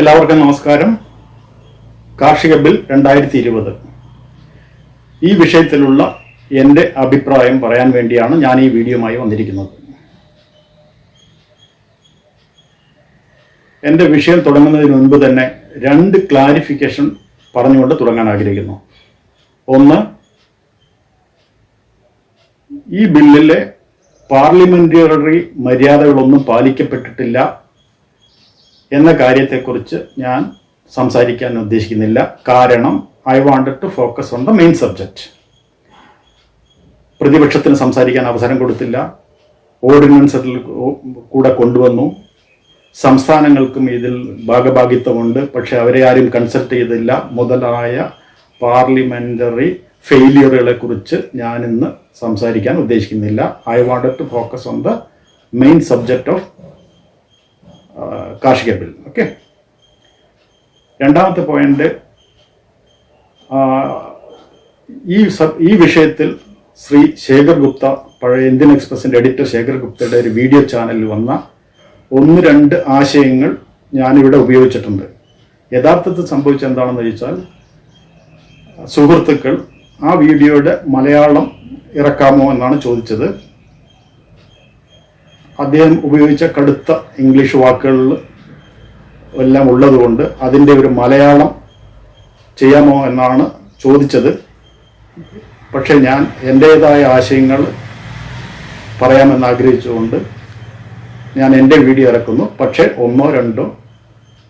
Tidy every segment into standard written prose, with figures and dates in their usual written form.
എല്ലാവർക്കും നമസ്കാരം. കാർഷിക ബിൽ 2020 ഈ വിഷയത്തിലുള്ള എൻ്റെ അഭിപ്രായം പറയാൻ വേണ്ടിയാണ് ഞാൻ ഈ വീഡിയോയുമായി വന്നിരിക്കുന്നത്. എൻ്റെ വിഷയം തുടങ്ങുന്നതിന് മുൻപ് തന്നെ രണ്ട് ക്ലാരിഫിക്കേഷൻ പറഞ്ഞുകൊണ്ട് തുടങ്ങാൻ ആഗ്രഹിക്കുന്നു. ഒന്ന്, ഈ ബില്ലിലെ പാർലമെന്ററി മര്യാദകളൊന്നും പാലിക്കപ്പെട്ടിട്ടില്ല എന്ന കാര്യത്തെക്കുറിച്ച് ഞാൻ സംസാരിക്കാൻ ഉദ്ദേശിക്കുന്നില്ല. കാരണം I wanted to focus on the main subject. പ്രതിപക്ഷത്തിന് സംസാരിക്കാൻ അവസരം കൊടുത്തില്ല, ഓർഡിനൻസിൽ കൂടെ കൊണ്ടുവന്നു. സംസ്ഥാനങ്ങൾക്കും ഇതിൽ ഭാഗഭാഗിത്വമുണ്ട്, പക്ഷെ അവരെ ആരും കൺസൾട്ട് ചെയ്തില്ല മുതലായ പാർലമെന്ററി ഫെയിലിയറുകളെ കുറിച്ച് ഞാനിന്ന് സംസാരിക്കാൻ ഉദ്ദേശിക്കുന്നില്ല. I wanted to focus on the main subject of കാർഷിക ബിൽ. ഓക്കെ, രണ്ടാമത്തെ പോയിന്റ്, ഈ വിഷയത്തിൽ ശ്രീ ശേഖർ ഗുപ്ത, പഴയ ഇന്ത്യൻ എക്സ്പ്രസിൻ്റെ എഡിറ്റർ ശേഖർ ഗുപ്തയുടെ ഒരു വീഡിയോ ചാനലിൽ വന്ന 1-2 ആശയങ്ങൾ ഞാനിവിടെ ഉപയോഗിച്ചിട്ടുണ്ട്. യഥാർത്ഥത്തിൽ സംഭവിച്ചത് എന്താണെന്ന് ചോദിച്ചാൽ, സുഹൃത്തുക്കൾ ആ വീഡിയോയുടെ മലയാളം ഇറക്കാമോ എന്നാണ് ചോദിച്ചത്. അദ്ദേഹം ഉപയോഗിച്ച കടുത്ത ഇംഗ്ലീഷ് വാക്കുകളിൽ എല്ലാം ഉള്ളതുകൊണ്ട് അതിൻ്റെ ഒരു മലയാളം ചെയ്യാമോ എന്നാണ് ചോദിച്ചത്. പക്ഷെ ഞാൻ എൻ്റേതായ ആശയങ്ങൾ പറയാമെന്ന് ആഗ്രഹിച്ചുകൊണ്ട് ഞാൻ എൻ്റെ വീഡിയോ ഇറക്കുന്നു. പക്ഷേ 1-2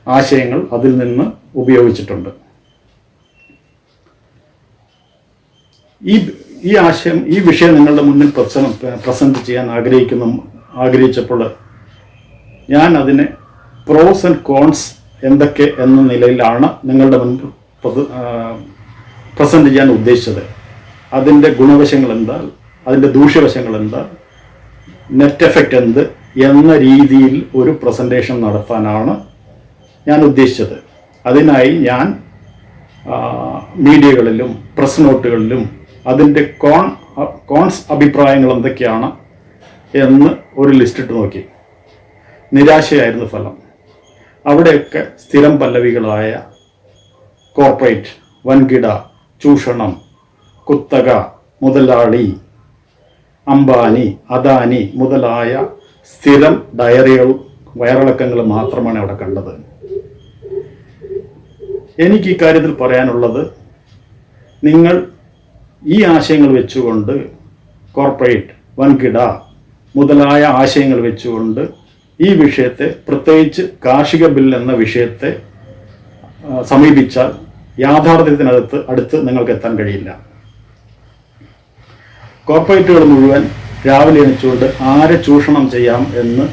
ആശയങ്ങൾ അതിൽ നിന്ന് ഉപയോഗിച്ചിട്ടുണ്ട്. ഈ വിഷയം നിങ്ങളുടെ മുന്നിൽ പ്രസന്റ് ചെയ്യാൻ ആഗ്രഹിച്ചപ്പോൾ ഞാൻ അതിനെ പ്രോസ് ആൻഡ് കോൺസ് എന്തൊക്കെ എന്ന നിലയിലാണ് നിങ്ങളുടെ മുൻപിൽ പ്രസന്റ് ചെയ്യാൻ ഉദ്ദേശിച്ചത്. അതിൻ്റെ ഗുണവശങ്ങൾ എന്താ, അതിൻ്റെ ദൂഷ്യവശങ്ങൾ എന്താ, നെറ്റ് എഫക്റ്റ് എന്ത് എന്ന രീതിയിൽ ഒരു പ്രസൻറ്റേഷൻ നടത്താനാണ് ഞാൻ ഉദ്ദേശിച്ചത്. അതിനായി ഞാൻ മീഡിയകളിലും പ്രസ് നോട്ടുകളിലും അതിൻ്റെ കോൺസ് അഭിപ്രായങ്ങൾ എന്തൊക്കെയാണ് എന്ന് ഒരു ലിസ്റ്റ് ഇട്ട് നോക്കി. നിരാശയായിരുന്നു ഫലം. അവിടെയൊക്കെ സ്ഥിരം പല്ലവികളായ കോർപ്പറേറ്റ്, വൻകിട, ചൂഷണം, കുത്തക, മുതലാളി, അംബാനി, അദാനി മുതലായ സ്ഥിരം ഡയറികൾ, വയറിളക്കങ്ങൾ മാത്രമാണ് അവിടെ കണ്ടത്. എനിക്ക് ഇക്കാര്യത്തിൽ പറയാനുള്ളത്, നിങ്ങൾ ഈ ആശയങ്ങൾ വെച്ചുകൊണ്ട്, കോർപ്പറേറ്റ്, വൻകിട മുതലായ ആശയങ്ങൾ വെച്ചുകൊണ്ട് ഈ വിഷയത്തെ, പ്രത്യേകിച്ച് കാർഷിക ബിൽ എന്ന വിഷയത്തെ സമീപിച്ചാൽ യാഥാർത്ഥ്യത്തിനടുത്ത് നിങ്ങൾക്ക് എത്താൻ കഴിയില്ല. കോർപ്പറേറ്റുകൾ മുഴുവൻ രാവിലെ എണിച്ചുകൊണ്ട് ആരെ ചൂഷണം ചെയ്യാം എന്ന്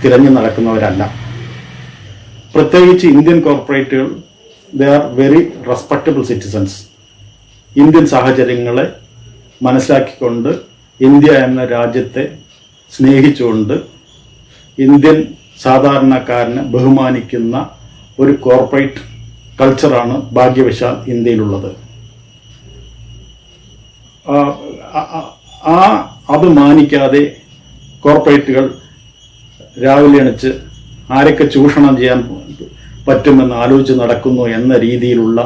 തിരഞ്ഞു നടക്കുന്നവരല്ല. പ്രത്യേകിച്ച് ഇന്ത്യൻ കോർപ്പറേറ്റുകൾ, they are very respectable citizens. Indian സാഹചര്യങ്ങളെ മനസ്സിലാക്കിക്കൊണ്ട്, ഇന്ത്യ എന്ന രാജ്യത്തെ സ്നേഹിച്ചുകൊണ്ട്, ഇന്ത്യൻ സാധാരണക്കാരനെ ബഹുമാനിക്കുന്ന ഒരു കോർപ്പറേറ്റ് കൾച്ചറാണ് ഭാഗ്യവശാൽ ഇന്ത്യയിലുള്ളത്. അത് മാനിക്കാതെ കോർപ്പറേറ്റുകൾ രാവിലെ എണിച്ച് ആരൊക്കെ ചൂഷണം ചെയ്യാൻ പറ്റുമെന്ന് ആലോചിച്ച് നടക്കുന്നു എന്ന രീതിയിലുള്ള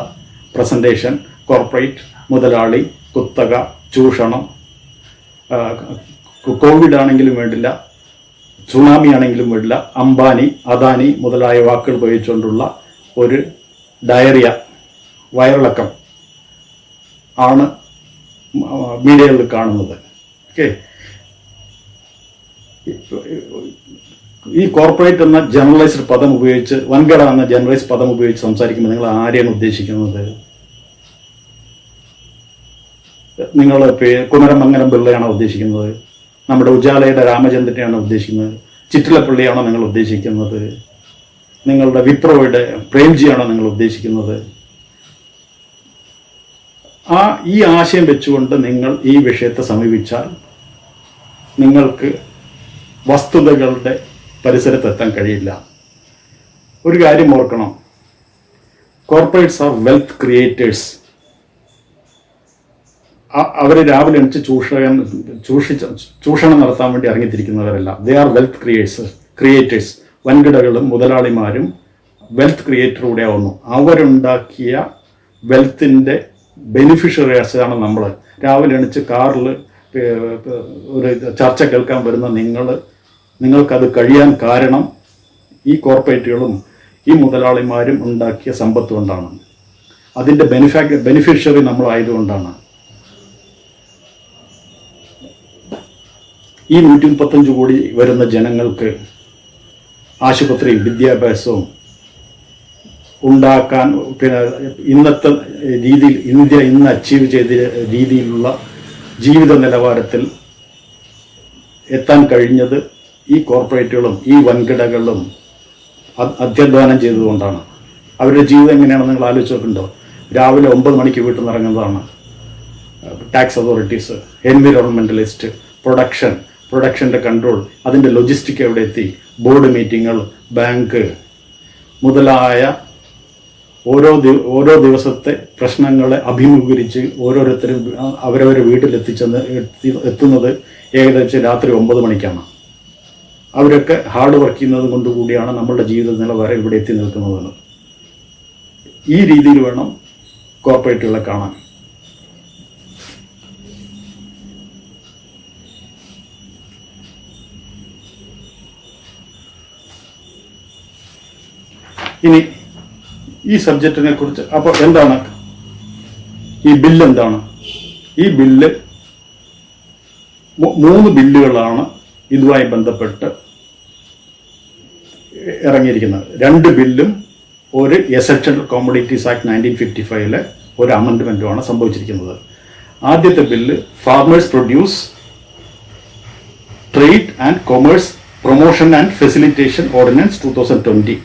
പ്രസൻറ്റേഷൻ, കോർപ്പറേറ്റ്, മുതലാളി, കുത്തക, ചൂഷണം, കോവിഡ് ആണെങ്കിലും വേണ്ടില്ല, സുനാമി ആണെങ്കിലും വേണ്ടില്ല, അംബാനി, അദാനി മുതലായ വാക്കുകൾ ഉപയോഗിച്ചുകൊണ്ടുള്ള ഒരു ഡയറിയ, വയറിളക്കം ആണ് മീഡിയകളിൽ കാണുന്നത്. ഓക്കെ, ഈ കോർപ്പറേറ്റ് എന്ന ജനറലൈസ്ഡ് പദം ഉപയോഗിച്ച്, വൻകിട എന്ന ജനറലൈസ്ഡ് പദം ഉപയോഗിച്ച് സംസാരിക്കുമ്പോൾ നിങ്ങൾ ആരെയാണ് ഉദ്ദേശിക്കുന്നത്? നിങ്ങൾ കുമരമംഗലം പിള്ളയാണോ ഉദ്ദേശിക്കുന്നത്? നമ്മുടെ ഉജാലയുടെ രാമചന്ദ്രനെയാണോ ഉദ്ദേശിക്കുന്നത്? ചിറ്റിലപ്പള്ളിയാണോ നിങ്ങൾ ഉദ്ദേശിക്കുന്നത്? നിങ്ങളുടെ വിപ്രോയുടെ പ്രേംജിയാണോ നിങ്ങൾ ഉദ്ദേശിക്കുന്നത്? ഈ ആശയം വെച്ചുകൊണ്ട് നിങ്ങൾ ഈ വിഷയത്തെ സമീപിച്ചാൽ നിങ്ങൾക്ക് വസ്തുതകളുടെ പരിസരത്തെത്താൻ കഴിയില്ല. ഒരു കാര്യം ഓർക്കണം, കോർപ്പറേറ്റ്സ് ആർ വെൽത്ത് ക്രിയേറ്റേഴ്സ്. അവർ രാവിലെ എണിച്ച് ചൂഷണം നടത്താൻ വേണ്ടി ഇറങ്ങിത്തിരിക്കുന്നവരല്ല. They are wealth creators. വൻകിടകളും മുതലാളിമാരും വെൽത്ത് ക്രിയേറ്റർ കൂടെ ആവുന്നു. അവരുണ്ടാക്കിയ വെൽത്തിൻ്റെ ബെനിഫിഷ്യറീസാണ് നമ്മൾ. രാവിലെ എണിച്ച് കാറിൽ ഒരു ചർച്ച കേൾക്കാൻ വരുന്ന നിങ്ങൾക്കത് കഴിയാൻ കാരണം ഈ കോർപ്പറേറ്റുകളും ഈ മുതലാളിമാരും ഉണ്ടാക്കിയ സമ്പത്ത് കൊണ്ടാണ്. അതിൻ്റെ ബെനിഫിഷ്യറി നമ്മളായതുകൊണ്ടാണ്. ഈ 135 കോടി വരുന്ന ജനങ്ങൾക്ക് ആശുപത്രിയും വിദ്യാഭ്യാസവും ഉണ്ടാക്കാൻ, ഇന്നത്തെ രീതിയിൽ ഇന്ത്യ ഇന്ന് അച്ചീവ് ചെയ്ത രീതിയിലുള്ള ജീവിത നിലവാരത്തിൽ എത്താൻ കഴിഞ്ഞത് ഈ കോർപ്പറേറ്റുകളും ഈ വൻകിടകളും അധ്യധ്വാനം ചെയ്തതുകൊണ്ടാണ്. അവരുടെ ജീവിതം എങ്ങനെയാണെന്ന് നിങ്ങൾ ആലോചിച്ച് നോക്കുന്നുണ്ടോ? രാവിലെ 9 മണിക്ക് വീട്ടിൽ നിന്ന് ഇറങ്ങുന്നതാണ്. ടാക്സ് അതോറിറ്റീസ്, എൻവിറോൺമെൻ്റലിസ്റ്റ്, പ്രൊഡക്ഷൻ്റെ കൺട്രോൾ, അതിൻ്റെ ലോജിസ്റ്റിക് എവിടെ എത്തി, ബോർഡ് മീറ്റിങ്ങുകൾ, ബാങ്ക് മുതലായ ഓരോ ദിവസത്തെ പ്രശ്നങ്ങളെ അഭിമുഖീകരിച്ച് ഓരോരുത്തരും അവരവരെ എത്തുന്നത് ഏകദേശം രാത്രി 9 മണിക്കാണ്. അവരൊക്കെ ഹാർഡ് വർക്ക് ചെയ്യുന്നത് കൊണ്ടുകൂടിയാണ് നമ്മളുടെ ജീവിത നിലവാരം ഇവിടെ എത്തി നിൽക്കുന്നത്. ഈ രീതിയിൽ വേണം കോർപ്പറേറ്റുകളെ കാണാൻ. ഇനി ഈ സബ്ജക്റ്റിനെ കുറിച്ച് അപ്പോൾ എന്താണ് ഈ ബില്ല്? എന്താണ് ഈ ബില്ല്? 3 ബില്ലുകളാണ് ഇതുമായി ബന്ധപ്പെട്ട് ഇറങ്ങിയിരിക്കുന്നത്. 2 ബില്ലും ഒരു എസൻഷ്യൽ കോമോഡിറ്റീസ് ആക്ട് 1955 ഒരു അമെൻഡ്മെൻറ്റുമാണ് സംഭവിച്ചിരിക്കുന്നത്. ആദ്യത്തെ bill farmers produce trade and commerce promotion and facilitation ordinance 2020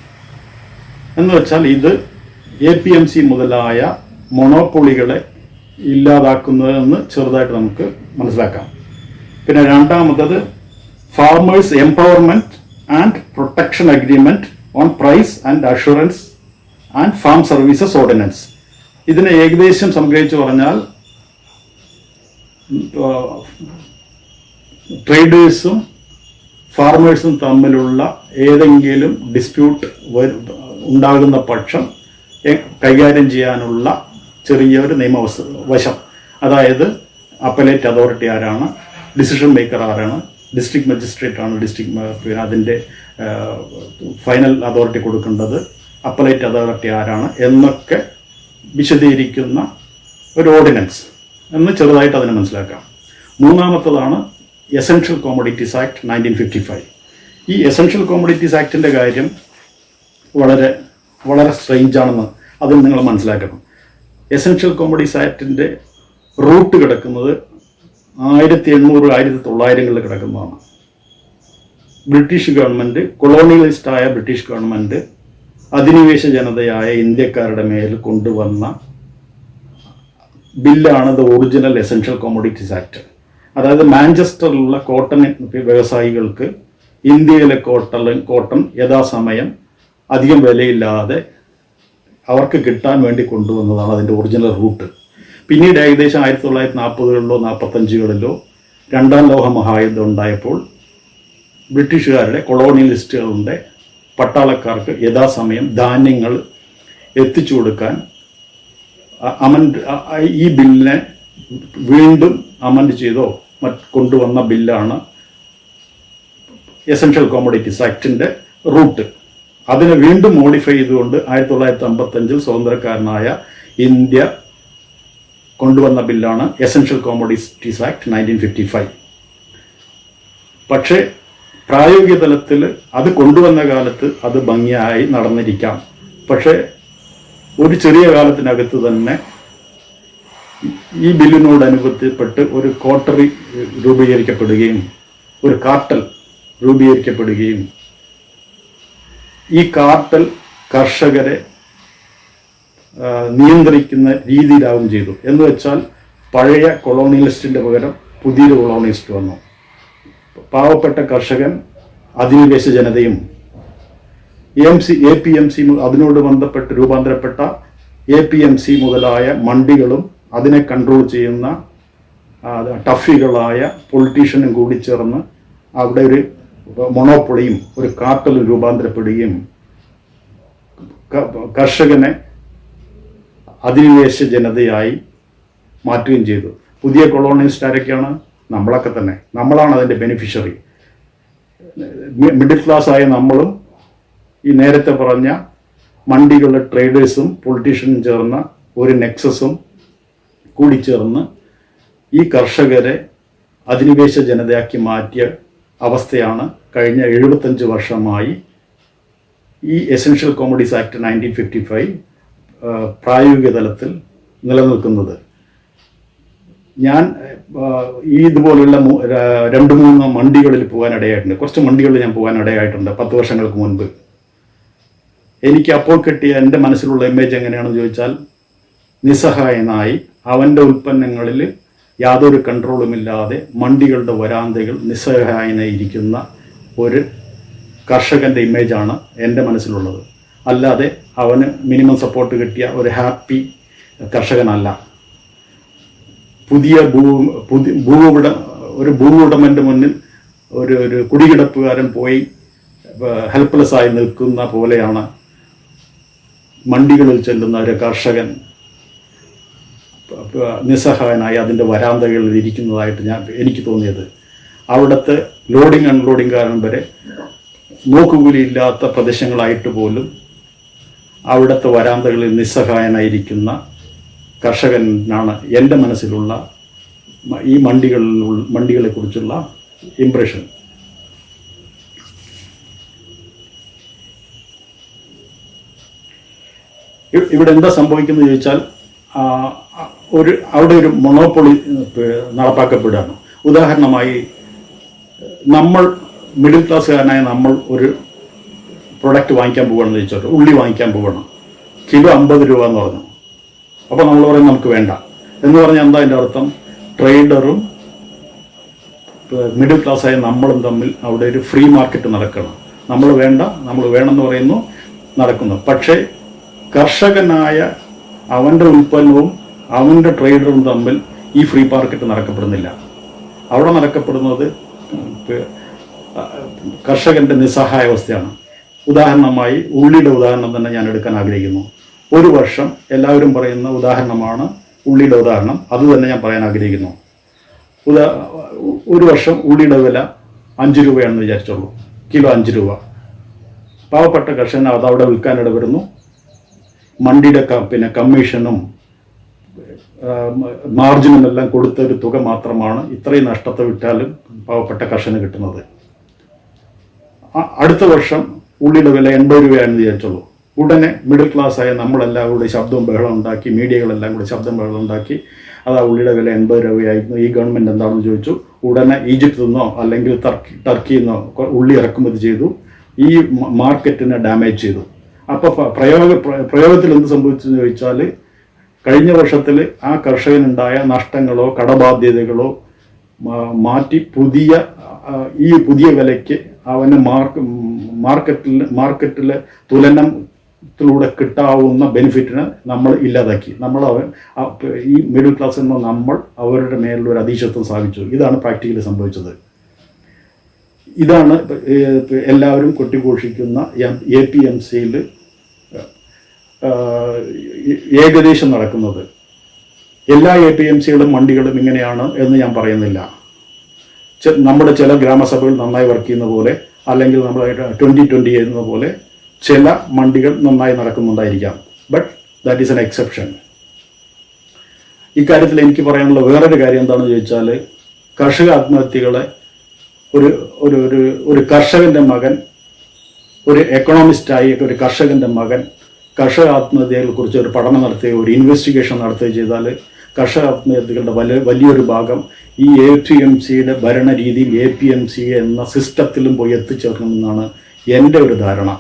എന്ന് വെച്ചാൽ ഇത് APMC മുതലായ മൊണോപ്പൊളികളെ ഇല്ലാതാക്കുന്നതെന്ന് ചെറുതായിട്ട് നമുക്ക് മനസ്സിലാക്കാം. പിന്നെ രണ്ടാമത്തത് farmers empowerment and protection agreement on price and assurance and farm services ordinance. ഇതിനെ ഏകദേശം സംഗ്രഹിച്ച് പറഞ്ഞാൽ ട്രേഡേഴ്സും ഫാർമേഴ്സും തമ്മിലുള്ള ഏതെങ്കിലും ഡിസ്പ്യൂട്ട് ഉണ്ടാകുന്ന പക്ഷം കൈകാര്യം ചെയ്യാനുള്ള ചെറിയൊരു നിയമവശം. അതായത് അപ്പലേറ്റ് അതോറിറ്റി ആരാണ്, ഡിസിഷൻ മേക്കർ ആരാണ്, ഡിസ്ട്രിക്ട് മജിസ്ട്രേറ്റ് ആണ് അതിൻ്റെ ഫൈനൽ അതോറിറ്റി കൊടുക്കേണ്ടത്, അപ്പലേറ്റ് അതോറിറ്റി ആരാണ് എന്നൊക്കെ വിശദീകരിക്കുന്ന ഒരു ഓർഡിനൻസ് എന്ന് ചെറുതായിട്ട് അതിനെ മനസ്സിലാക്കാം. മൂന്നാമത്തതാണ് എസൻഷ്യൽ കോമോഡിറ്റീസ് ആക്ട് 1955. ഈ എസൻഷ്യൽ കോമോഡിറ്റീസ് ആക്ടിൻ്റെ കാര്യം വളരെ വളരെ സ്ട്രെയിഞ്ചാണെന്ന് അതിൽ നിങ്ങൾ മനസ്സിലാക്കണം. എസൻഷ്യൽ കോമോഡിറ്റീസ് ആക്ടിൻ്റെ റൂട്ട് കിടക്കുന്നത് 1800-1900 കിടക്കുന്നതാണ്. ബ്രിട്ടീഷ് ഗവൺമെൻറ്, കൊളോണിയലിസ്റ്റായ ബ്രിട്ടീഷ് ഗവൺമെൻറ് അധിനിവേശ ജനതയായ ഇന്ത്യക്കാരുടെ മേൽ കൊണ്ടുവന്ന ബില്ലാണ് ദ ഒറിജിനൽ എസൻഷ്യൽ കോമോഡിറ്റീസ് ആക്ട്. അതായത് മാഞ്ചസ്റ്ററിലുള്ള കോട്ടൺ വ്യവസായികൾക്ക് ഇന്ത്യയിലെ കോട്ടൺ യഥാസമയം അധികം വിലയില്ലാതെ അവർക്ക് കിട്ടാൻ വേണ്ടി കൊണ്ടുവന്നതാണ് അതിൻ്റെ ഒറിജിനൽ റൂട്ട്. പിന്നീട് ഏകദേശം 1940-കളിലോ 45-കളിലോ രണ്ടാം ലോക മഹായുദ്ധം ഉണ്ടായപ്പോൾ ബ്രിട്ടീഷുകാരുടെ കൊളോണിയലിസ്റ്റുകളുടെ പട്ടാളക്കാർക്ക് യഥാസമയം ധാന്യങ്ങൾ എത്തിച്ചു കൊടുക്കാൻ ഈ ബില്ലിനെ വീണ്ടും അമെൻഡ് ചെയ്തോ കൊണ്ടുവന്ന ബില്ലാണ് എസൻഷ്യൽ കോമോഡിറ്റീസ് ആക്ടിൻ്റെ റൂട്ട്. അതിനെ വീണ്ടും മോഡിഫൈ ചെയ്തുകൊണ്ട് 1955 സ്വതന്ത്രക്കാരനായ ഇന്ത്യ കൊണ്ടുവന്ന ബില്ലാണ് എസൻഷ്യൽ കോമോഡിറ്റീസ് ആക്ട് 1955. പക്ഷേ പ്രായോഗിക തലത്തിൽ അത് കൊണ്ടുവന്ന കാലത്ത് അത് ഭംഗിയായി നടന്നിരിക്കാം. പക്ഷേ ഒരു ചെറിയ കാലത്തിനകത്ത് തന്നെ ഈ ബില്ലിനോടനുബന്ധപ്പെട്ട് ഒരു കോട്ടറി രൂപീകരിക്കപ്പെടുകയും ഒരു കാർട്ടൽ രൂപീകരിക്കപ്പെടുകയും ഈ കാർട്ടൽ കർഷകരെ നിയന്ത്രിക്കുന്ന രീതിയിലാവുകയും ചെയ്തു. എന്ന് വെച്ചാൽ പഴയ കൊളോണിയലിസ്റ്റിൻ്റെ പകരം പുതിയൊരു കൊളോണിയലിസ്റ്റ് വന്നു. പാവപ്പെട്ട കർഷകൻ അധിനിവേശ ജനതയും APMC അതിനോട് ബന്ധപ്പെട്ട് രൂപാന്തരപ്പെട്ട APMC മുതലായ മണ്ടികളും അതിനെ കൺട്രോൾ ചെയ്യുന്ന ടഫികളായ പൊളിറ്റീഷ്യനും കൂടി ചേർന്ന് അവിടെ ഒരു മൊണോപ്പൊളിയും ഒരു കാർട്ടലും രൂപാന്തരപ്പെടുകയും കർഷകനെ അധിനിവേശ ജനതയായി മാറ്റുകയും ചെയ്തു. പുതിയ കൊളോണിയലിസ്റ്റ് ആരൊക്കെയാണ്? നമ്മളൊക്കെ തന്നെ. നമ്മളാണ് അതിൻ്റെ ബെനിഫിഷ്യറി. മിഡിൽ ക്ലാസ് ആയ നമ്മളും ഈ നേരത്തെ പറഞ്ഞ മണ്ടികളുടെ ട്രേഡേഴ്സും പൊളിറ്റീഷ്യനും ചേർന്ന ഒരു നെക്സസും കൂടിച്ചേർന്ന് ഈ കർഷകരെ അധിനിവേശ ജനതയാക്കി മാറ്റിയ അവസ്ഥയാണ് കഴിഞ്ഞ 75 വർഷമായി ഈ എസൻഷ്യൽ കോമോഡിറ്റീസ് ആക്ട് 1955 പ്രായോഗിക തലത്തിൽ നിലനിൽക്കുന്നത്. ഞാൻ ഇതുപോലുള്ള 2-3 മണ്ടികളിൽ പോകാനിടയായിട്ടുണ്ട്. കുറച്ച് മണ്ടികളിൽ ഞാൻ പോകാനിടയായിട്ടുണ്ട് 10 വർഷങ്ങൾക്ക് മുൻപ്. എനിക്ക് അപ്പോൾ കിട്ടിയ എൻ്റെ മനസ്സിലുള്ള ഇമേജ് എങ്ങനെയാണെന്ന് ചോദിച്ചാൽ, നിസ്സഹായനായി അവൻ്റെ ഉൽപ്പന്നങ്ങളിൽ യാതൊരു കൺട്രോളുമില്ലാതെ മണ്ടികളുടെ വരാന്തകൾ നിസ്സഹായനായിരിക്കുന്ന ഒരു കർഷകൻ്റെ ഇമേജാണ് എൻ്റെ മനസ്സിലുള്ളത്. അല്ലാതെ അവന് മിനിമം സപ്പോർട്ട് കിട്ടിയ ഒരു ഹാപ്പി കർഷകനല്ല. ഒരു ഭൂവുടമൻ്റെ മുന്നിൽ ഒരു കുടികിടപ്പുകാരൻ പോയി ഹെൽപ്ലെസ് ആയി നിൽക്കുന്ന പോലെയാണ് മണ്ടികളിൽ ചെല്ലുന്ന ഒരു കർഷകൻ നിസ്സഹായനായി അതിൻ്റെ വരാന്തകളിൽ ഇരിക്കുന്നതായിട്ട് എനിക്ക് തോന്നിയത്. അവിടുത്തെ ലോഡിങ് അൺലോഡിങ് കാരണം വരെ നോക്കുകൂലിയില്ലാത്ത പ്രദേശങ്ങളായിട്ട് പോലും അവിടുത്തെ വരാന്തകളിൽ നിസ്സഹായനായിരിക്കുന്ന കർഷകനാണ് എൻ്റെ മനസ്സിലുള്ള ഈ മണ്ടികളെക്കുറിച്ചുള്ള ഇംപ്രഷൻ. ഇവിടെ എന്താ സംഭവിക്കുന്നത് ചോദിച്ചാൽ, അവിടെ ഒരു മൊണോപ്പൊളി നടപ്പാക്കപ്പെടുകയാണ്. ഉദാഹരണമായി, നമ്മൾ മിഡിൽ ക്ലാസ്സുകാരനായ നമ്മൾ ഒരു പ്രൊഡക്റ്റ് വാങ്ങിക്കാൻ പോവുകയാണെന്ന് ചോദിച്ചോട്ടെ, ഉള്ളി വാങ്ങിക്കാൻ പോവുകയാണ്. കിലോ 50 രൂപ എന്ന് പറഞ്ഞു. അപ്പോൾ നമ്മൾ പറയും നമുക്ക് വേണ്ട എന്ന് പറഞ്ഞാൽ എന്താ അതിൻ്റെ അർത്ഥം? ട്രേഡറും മിഡിൽ ക്ലാസ്സായ നമ്മളും തമ്മിൽ അവിടെ ഒരു ഫ്രീ മാർക്കറ്റ് നടക്കണം. നമ്മൾ വേണ്ട, നമ്മൾ വേണമെന്ന് പറയുന്നു, നടക്കുന്നു. പക്ഷേ കർഷകനായ അവൻ്റെ ഉൽപ്പന്നവും അവൻ്റെ ട്രേഡറും തമ്മിൽ ഈ ഫ്രീ മാർക്കറ്റ് നടക്കപ്പെടുന്നില്ല. അവിടെ നടക്കപ്പെടുന്നത് കർഷകൻ്റെ നിസ്സഹായാവസ്ഥയാണ്. ഉദാഹരണമായി ഉള്ളിയുടെ ഉദാഹരണം തന്നെ ഞാൻ എടുക്കാൻ ആഗ്രഹിക്കുന്നു. ഒരു വർഷം എല്ലാവരും പറയുന്ന ഉദാഹരണമാണ് ഉള്ളിയുടെ ഉദാഹരണം. അത് തന്നെ ഞാൻ പറയാൻ ആഗ്രഹിക്കുന്നു. ഒരു വർഷം ഉള്ളിയുടെ വില 5 രൂപയാണെന്ന് വിചാരിച്ചോളൂ. കിലോ 5 രൂപ. പാവപ്പെട്ട കർഷകൻ അതവിടെ വിൽക്കാൻ ഇടപെടുന്നു. മണ്ടിയുടെ കമ്മീഷനും മാർജിനും എല്ലാം കൊടുത്ത ഒരു തുക മാത്രമാണ് ഇത്രയും നഷ്ടത്തെ വിട്ടാലും പാവപ്പെട്ട കർഷകന് കിട്ടുന്നത്. അടുത്ത വർഷം ഉള്ളിയുടെ വില 80 രൂപയാണെന്ന് വിചാരിച്ചോളൂ. ഉടനെ മിഡിൽ ക്ലാസ് ആയ നമ്മളെല്ലാം കൂടി ശബ്ദവും ബഹളം ഉണ്ടാക്കി, മീഡിയകളെല്ലാം കൂടി ശബ്ദം ബഹളം ഉണ്ടാക്കി, അത് ആ ഉള്ളിയുടെ വില 80 രൂപയായിരുന്നു, ഈ ഗവൺമെൻറ് എന്താണെന്ന് ചോദിച്ചു. ഉടനെ ഈജിപ്തിൽ നിന്നോ അല്ലെങ്കിൽ ടർക്കിയിൽ നിന്നോ ഉള്ളി ഇറക്കുമതി ചെയ്തു. ഈ മാർക്കറ്റിനെ ഡാമേജ് ചെയ്തു. അപ്പോൾ പ്രയോഗത്തിൽ എന്ത് സംഭവിച്ചെന്ന് ചോദിച്ചാൽ, കഴിഞ്ഞ വർഷത്തിൽ ആ കർഷകനുണ്ടായ നഷ്ടങ്ങളോ കടബാധ്യതകളോ മാറ്റി ഈ പുതിയ വിലയ്ക്ക് അവന് മാർക്കറ്റിലെ തുലനത്തിലൂടെ കിട്ടാവുന്ന ബെനിഫിറ്റിന് നമ്മൾ ഇല്ലാതാക്കി. ഈ മിഡിൽ ക്ലാസ് എന്ന നമ്മൾ അവരുടെ മേലുള്ള അധീശത്വം സ്ഥാപിച്ചു. ഇതാണ് പ്രാക്ടിക്കലി സംഭവിച്ചത്. ഇതാണ് എല്ലാവരും കൊട്ടിഘോഷിക്കുന്ന APMCയിൽ ഏകദേശം നടക്കുന്നത്. എല്ലാ APMCകളും മണ്ടികളും ഇങ്ങനെയാണ് എന്ന് ഞാൻ പറയുന്നില്ല. നമ്മുടെ ചില ഗ്രാമസഭകൾ നന്നായി വർക്ക് ചെയ്യുന്ന പോലെ, അല്ലെങ്കിൽ നമ്മൾ 2020 ചെയ്യുന്ന പോലെ ചില മണ്ടികൾ നന്നായി നടക്കുന്നുണ്ടായിരിക്കാം. But that is an exception. ഇക്കാര്യത്തിൽ എനിക്ക് പറയാനുള്ള വേറൊരു കാര്യം എന്താണെന്ന് ചോദിച്ചാൽ, കർഷക ആത്മഹത്യകളെ ഒരു കർഷകൻ്റെ മകൻ, ഒരു എക്കണോമിസ്റ്റായി ഒരു കർഷകൻ്റെ മകൻ കർഷക ആത്മഹത്യകളെക്കുറിച്ച് ഒരു പഠനം നടത്തുകയോ ഒരു ഇൻവെസ്റ്റിഗേഷൻ നടത്തുകയോ ചെയ്താൽ കർഷക ആത്മഹത്യകളുടെ വലിയൊരു ഭാഗം ഈ APMCയുടെ ഭരണരീതിയിൽ APMC എന്ന സിസ്റ്റത്തിലും പോയി എത്തിച്ചേർക്കണമെന്നാണ് എൻ്റെ ഒരു ധാരണ.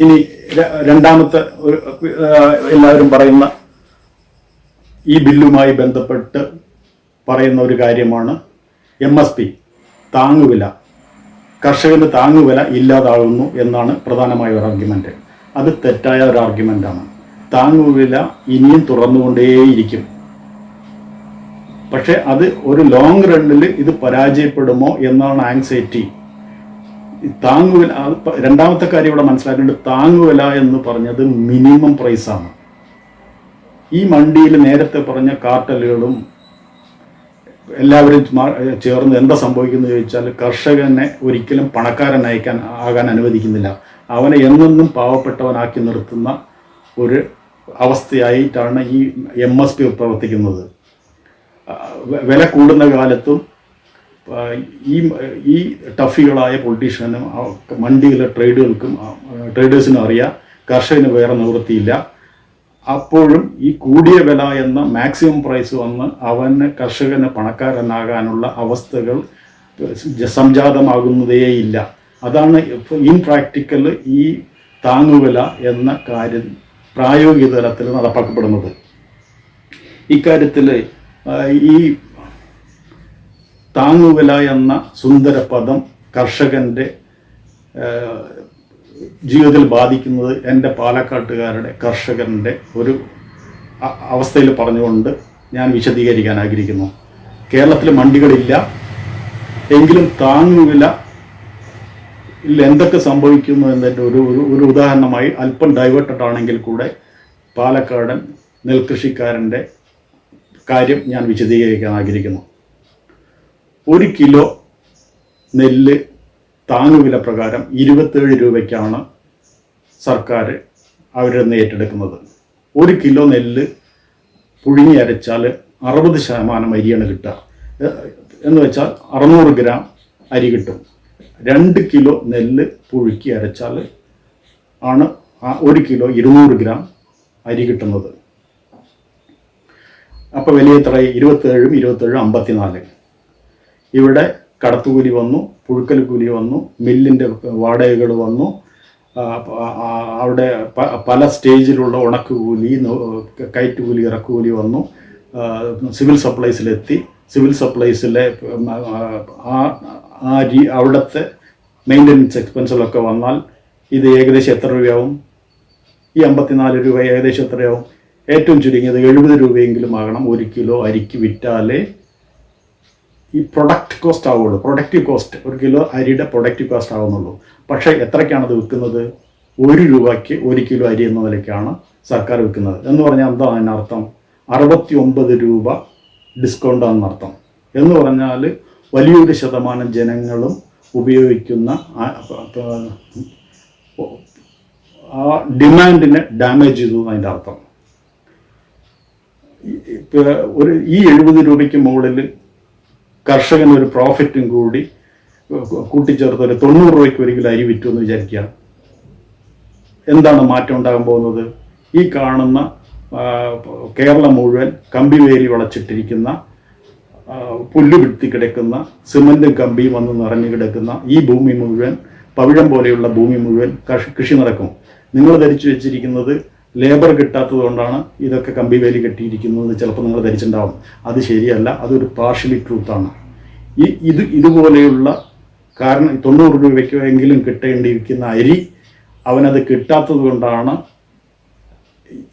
ഇനി രണ്ടാമത്തെ എല്ലാവരും പറയുന്ന ഈ ബില്ലുമായി ബന്ധപ്പെട്ട് പറയുന്ന ഒരു കാര്യമാണ് MSP, താങ്ങുവില. കർഷകന് താങ്ങുവില ഇല്ലാതാകുന്നു എന്നാണ് പ്രധാനമായ ഒരു ആർഗ്യുമെൻ്റ്. അത് തെറ്റായ ഒരു ആർഗ്യുമെൻ്റാണ്. താങ്ങുവില ഇനിയും തുറന്നുകൊണ്ടേയിരിക്കും. പക്ഷേ അത് ഒരു ലോങ് റണ്ണിൽ ഇത് പരാജയപ്പെടുമോ എന്നാണ് ആങ്സൈറ്റി. താങ്ങുവില, രണ്ടാമത്തെ കാര്യം ഇവിടെ മനസ്സിലാക്കേണ്ടത്, താങ്ങുവില എന്ന് പറഞ്ഞത് മിനിമം പ്രൈസാണ്. ഈ മണ്ടിയിൽ നേരത്തെ പറഞ്ഞ കാർട്ടലുകളും എല്ലാവരും ചേർന്ന് എന്താ സംഭവിക്കുന്നത് ചോദിച്ചാൽ, കർഷകനെ ഒരിക്കലും പണക്കാരൻ ആകാൻ അനുവദിക്കുന്നില്ല. അവനെ എന്നെന്നും പാവപ്പെട്ടവനാക്കി നിർത്തുന്ന ഒരു അവസ്ഥയായിട്ടാണ് ഈ MSP പ്രവർത്തിക്കുന്നത്. വില കൂടുന്ന കാലത്തും ഈ ടഫികളായ പൊളിറ്റീഷ്യനും മണ്ടിയിലെ ട്രേഡേഴ്സിനും അറിയാം കർഷകന് വേറെ നിവൃത്തിയില്ല. അപ്പോഴും ഈ കൂടിയ വില എന്ന മാക്സിമം പ്രൈസ് വന്ന് കർഷകന് പണക്കാരനാകാനുള്ള അവസ്ഥകൾ സംജാതമാകുന്നതേയില്ല. അതാണ് ഇൻ പ്രാക്ടിക്കൽ ഈ താങ്ങുവില എന്ന കാര്യം പ്രായോഗിക തലത്തിൽ നടപ്പാക്കപ്പെടുന്നത്. ഇക്കാര്യത്തിൽ ഈ താങ്ങുവില എന്ന സുന്ദര പദം കർഷകൻ്റെ ജീവിതത്തിൽ ബാധിക്കുന്നത് എൻ്റെ പാലക്കാട്ടുകാരുടെ കർഷകൻ്റെ ഒരു അവസ്ഥയിൽ പറഞ്ഞുകൊണ്ട് ഞാൻ വിശദീകരിക്കാൻ ആഗ്രഹിക്കുന്നു. കേരളത്തിൽ മണ്ടികളില്ല എങ്കിലും താങ്ങുവില എന്തൊക്കെ സംഭവിക്കുന്നു എന്നതിൻ്റെ ഒരു ഉദാഹരണമായി അല്പം ഡൈവേർട്ടഡ് ആണെങ്കിൽ കൂടെ പാലക്കാടൻ നെൽകൃഷിക്കാരൻ്റെ കാര്യം ഞാൻ വിശദീകരിക്കാൻ ആഗ്രഹിക്കുന്നു. 1 കിലോ നെല്ല് താങ്ങുവില പ്രകാരം 27 രൂപയ്ക്കാണ് സർക്കാർ അവരിൽ നിന്ന് ഏറ്റെടുക്കുന്നത്. 1 കിലോ നെല്ല് പുഴുങ്ങി അരച്ചാൽ 60% അരിയാണ് കിട്ടുക. എന്ന് വെച്ചാൽ 600 ഗ്രാം അരി കിട്ടും. 2 കിലോ നെല്ല് പുഴുക്കി അരച്ചാൽ ആണ് 1 കിലോ 200 ഗ്രാം അരി കിട്ടുന്നത്. അപ്പോൾ വലിയ എത്രയായി? 27 54. ഇവിടെ കടത്തുകൂലി വന്നു, പുഴുക്കൽ കൂലി വന്നു, മില്ലിൻ്റെ വാടകകൾ വന്നു, അവിടെ പല സ്റ്റേജിലുള്ള ഉണക്കുകൂലി, കയറ്റുകൂലി, ഇറക്കുകൂലി വന്നു, സിവിൽ സപ്ലൈസിലെത്തി. സിവിൽ സപ്ലൈസിലെ അവിടുത്തെ മെയിൻ്റനൻസ് എക്സ്പെൻസുകളൊക്കെ വന്നാൽ ഇത് ഏകദേശം എത്ര രൂപയാവും? ഈ 54 രൂപ ഏകദേശം എത്രയാവും? ഏറ്റവും ചുരുങ്ങിയത് 70 രൂപയെങ്കിലും ആകണം 1 കിലോ അരിക്ക് വിറ്റാലേ ഈ പ്രൊഡക്റ്റ് കോസ്റ്റ് ആവുള്ളൂ. പ്രൊഡക്റ്റീവ് കോസ്റ്റ്, 1 കിലോ അരിയുടെ പ്രൊഡക്റ്റീവ് കോസ്റ്റ് ആവുന്നുള്ളൂ. പക്ഷേ എത്രയ്ക്കാണ് അത് വിൽക്കുന്നത്? 1 രൂപയ്ക്ക് 1 കിലോ അരി എന്ന നിലയ്ക്കാണ് സർക്കാർ വിൽക്കുന്നത്. എന്ന് പറഞ്ഞാൽ എന്താണ് അതിനർത്ഥം? 69 രൂപ ഡിസ്കൗണ്ട് ആണെന്നർത്ഥം. എന്ന് പറഞ്ഞാൽ വലിയൊരു ശതമാനം ജനങ്ങളും ഉപയോഗിക്കുന്ന ഡിമാൻഡിനെ ഡാമേജ് ചെയ്തു എന്നതിൻ്റെ അർത്ഥം. ഈ 70 രൂപയ്ക്ക് മുകളിൽ കർഷകൻ ഒരു പ്രോഫിറ്റും കൂടി കൂട്ടിച്ചേർത്ത് ഒരു 90 രൂപയ്ക്ക് 1 കിലോ അരി വിറ്റു എന്ന് വിചാരിക്കുക. എന്താണ് മാറ്റം ഉണ്ടാകാൻ പോകുന്നത്? ഈ കാണുന്ന കേരളം മുഴുവൻ കമ്പിവേലി വളച്ചിട്ടിരിക്കുന്ന, പുല്ല് പിടുത്തി കിടക്കുന്ന, സിമൻറ്റും കമ്പിയും വന്ന് നിറഞ്ഞു കിടക്കുന്ന ഈ ഭൂമി മുഴുവൻ, പവിഴം പോലെയുള്ള ഭൂമി മുഴുവൻ കൃഷി നടക്കും. നിങ്ങൾ ധരിച്ചു വെച്ചിരിക്കുന്നത് ലേബർ കിട്ടാത്തത് കൊണ്ടാണ് ഇതൊക്കെ കമ്പിവേലി കെട്ടിയിരിക്കുന്നത് ചിലപ്പോൾ നിങ്ങൾ ധരിച്ചിട്ടുണ്ടാവും. അത് ശരിയല്ല, അതൊരു പാർഷ്യലി ട്രൂത്താണ്. ഇതുപോലെയുള്ള കാരണം 90 രൂപയ്ക്ക് എങ്കിലും കിട്ടേണ്ടിയിരിക്കുന്ന അരി അവനത് കിട്ടാത്തത് കൊണ്ടാണ്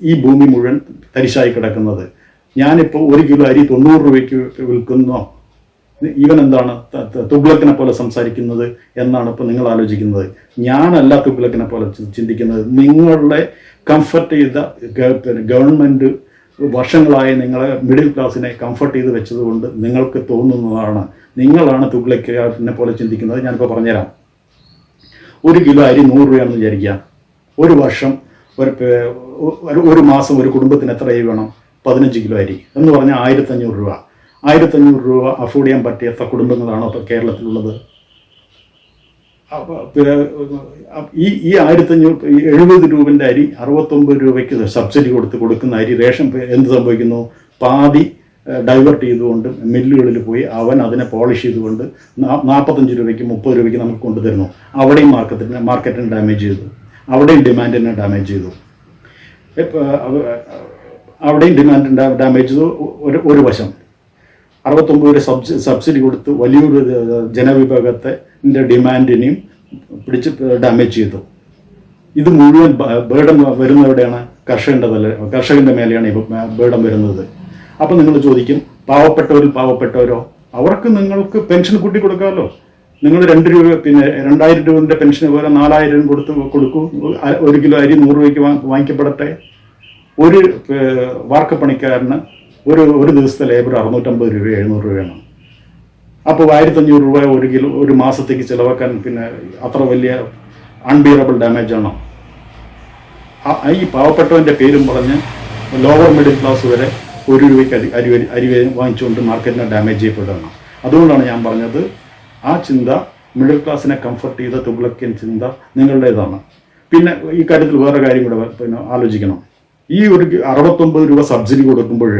ഈ ഭൂമി മുഴുവൻ തരിശായി കിടക്കുന്നത്. ഞാനിപ്പോൾ 1 കിലോ അരി 90 രൂപയ്ക്ക് വിൽക്കുന്നോ, ഇവൻ എന്താണ് തുഗ്ലക്കിനെ പോലെ സംസാരിക്കുന്നത് എന്നാണ് ഇപ്പോൾ നിങ്ങൾ ആലോചിക്കുന്നത്. ഞാനല്ല തുഗ്ലക്കിനെ പോലെ ചിന്തിക്കുന്നത്. നിങ്ങളുടെ കംഫർട്ട് ചെയ്ത ഗവൺമെൻറ് വർഷങ്ങളായി നിങ്ങളെ മിഡിൽ ക്ലാസ്സിനെ കംഫർട്ട് ചെയ്ത് വെച്ചതുകൊണ്ട് നിങ്ങൾക്ക് തോന്നുന്നതാണ്. നിങ്ങളാണ് തുഗ്ലക്കിനെ പോലെ ചിന്തിക്കുന്നത്. ഞാനിപ്പോൾ പറഞ്ഞുതരാം. 1 കിലോ അരി 100 രൂപയാണെന്ന് വിചാരിക്കുക. ഒരു വർഷം ഒരു മാസം ഒരു കുടുംബത്തിന് എത്ര അരി വേണം? 15 കിലോ അരി എന്ന് പറഞ്ഞാൽ 1500 രൂപ. 1500 രൂപ അഫോർഡ് ചെയ്യാൻ പറ്റിയ എത്ര കുടുംബങ്ങളാണോ ഇപ്പോൾ കേരളത്തിലുള്ളത്? ഈ 1570 രൂപൻ്റെ അരി 69 രൂപയ്ക്ക് സബ്സിഡി കൊടുക്കുന്ന അരി റേഷൻ എന്ത് സംഭവിക്കുന്നു? പാതി ഡൈവേർട്ട് ചെയ്തുകൊണ്ട് മില്ലുകളിൽ പോയി അവൻ അതിനെ പോളിഷ് ചെയ്തുകൊണ്ട് 45 രൂപയ്ക്ക് 30 രൂപയ്ക്ക് നമുക്ക് കൊണ്ടുതരുന്നു. അവിടെയും മാർക്കറ്റിനെ ഡാമേജ് ചെയ്തു, അവിടെയും ഡിമാൻഡിനെ ഡാമേജ് ചെയ്തു. അവിടെയും ഡിമാൻഡിനെ ഡാമേജ് ചെയ്തു. ഒരു വശം 69 രൂപ സബ്സിഡി കൊടുത്ത് വലിയൊരു ജനവിഭാഗത്തെ ഡിമാൻഡിനെയും പിടിച്ച് ഡാമേജ് ചെയ്തു. ഇത് മുഴുവൻ ബേർഡൻ വരുന്നതെവിടെയാണ്? കർഷകൻ്റെ മേലെയാണ് ഇപ്പോൾ ബേർഡൻ വരുന്നത്. അപ്പം നിങ്ങൾ ചോദിക്കും, പാവപ്പെട്ടവരോ അവർക്ക് നിങ്ങൾക്ക് പെൻഷൻ കൂട്ടി കൊടുക്കാമല്ലോ. നിങ്ങൾ 2 രൂപ പിന്നെ 2000 രൂപൻ്റെ പെൻഷന് പോലെ 4000 കൊടുക്കൂ. 1 കിലോ അരി 100 രൂപയ്ക്ക് വാങ്ങിക്കപ്പെടട്ടെ. ഒരു വാർക്കപ്പണിക്കാരന് ഒരു ദിവസത്തെ ലേബർ 650 രൂപ 700 രൂപയാണ്. അപ്പോൾ 1500 രൂപ ഒരു മാസത്തേക്ക് ചിലവാക്കാൻ പിന്നെ അത്ര വലിയ അൺബിയറബിൾ ഡാമേജ് ആണോ? ഈ പാവപ്പെട്ടവൻ്റെ പേരും പറഞ്ഞ് ലോവർ മിഡിൽ ക്ലാസ് വരെ 1 രൂപയ്ക്ക് അരി വാങ്ങിച്ചുകൊണ്ട് മാർക്കറ്റിനെ ഡാമേജ് ചെയ്യപ്പെടുകയാണ്. അതുകൊണ്ടാണ് ഞാൻ പറഞ്ഞത് ആ ചിന്ത മിഡിൽ ക്ലാസ്സിനെ കംഫർട്ട് ചെയ്ത തുഗ്ലക്കിയൻ ചിന്ത നിങ്ങളുടേതാണ്. പിന്നെ ഈ കാര്യത്തിൽ വേറെ കാര്യം കൂടെ പിന്നെ ആലോചിക്കണം. ഈ ഒരു 69 രൂപ സബ്സിഡി കൊടുക്കുമ്പോൾ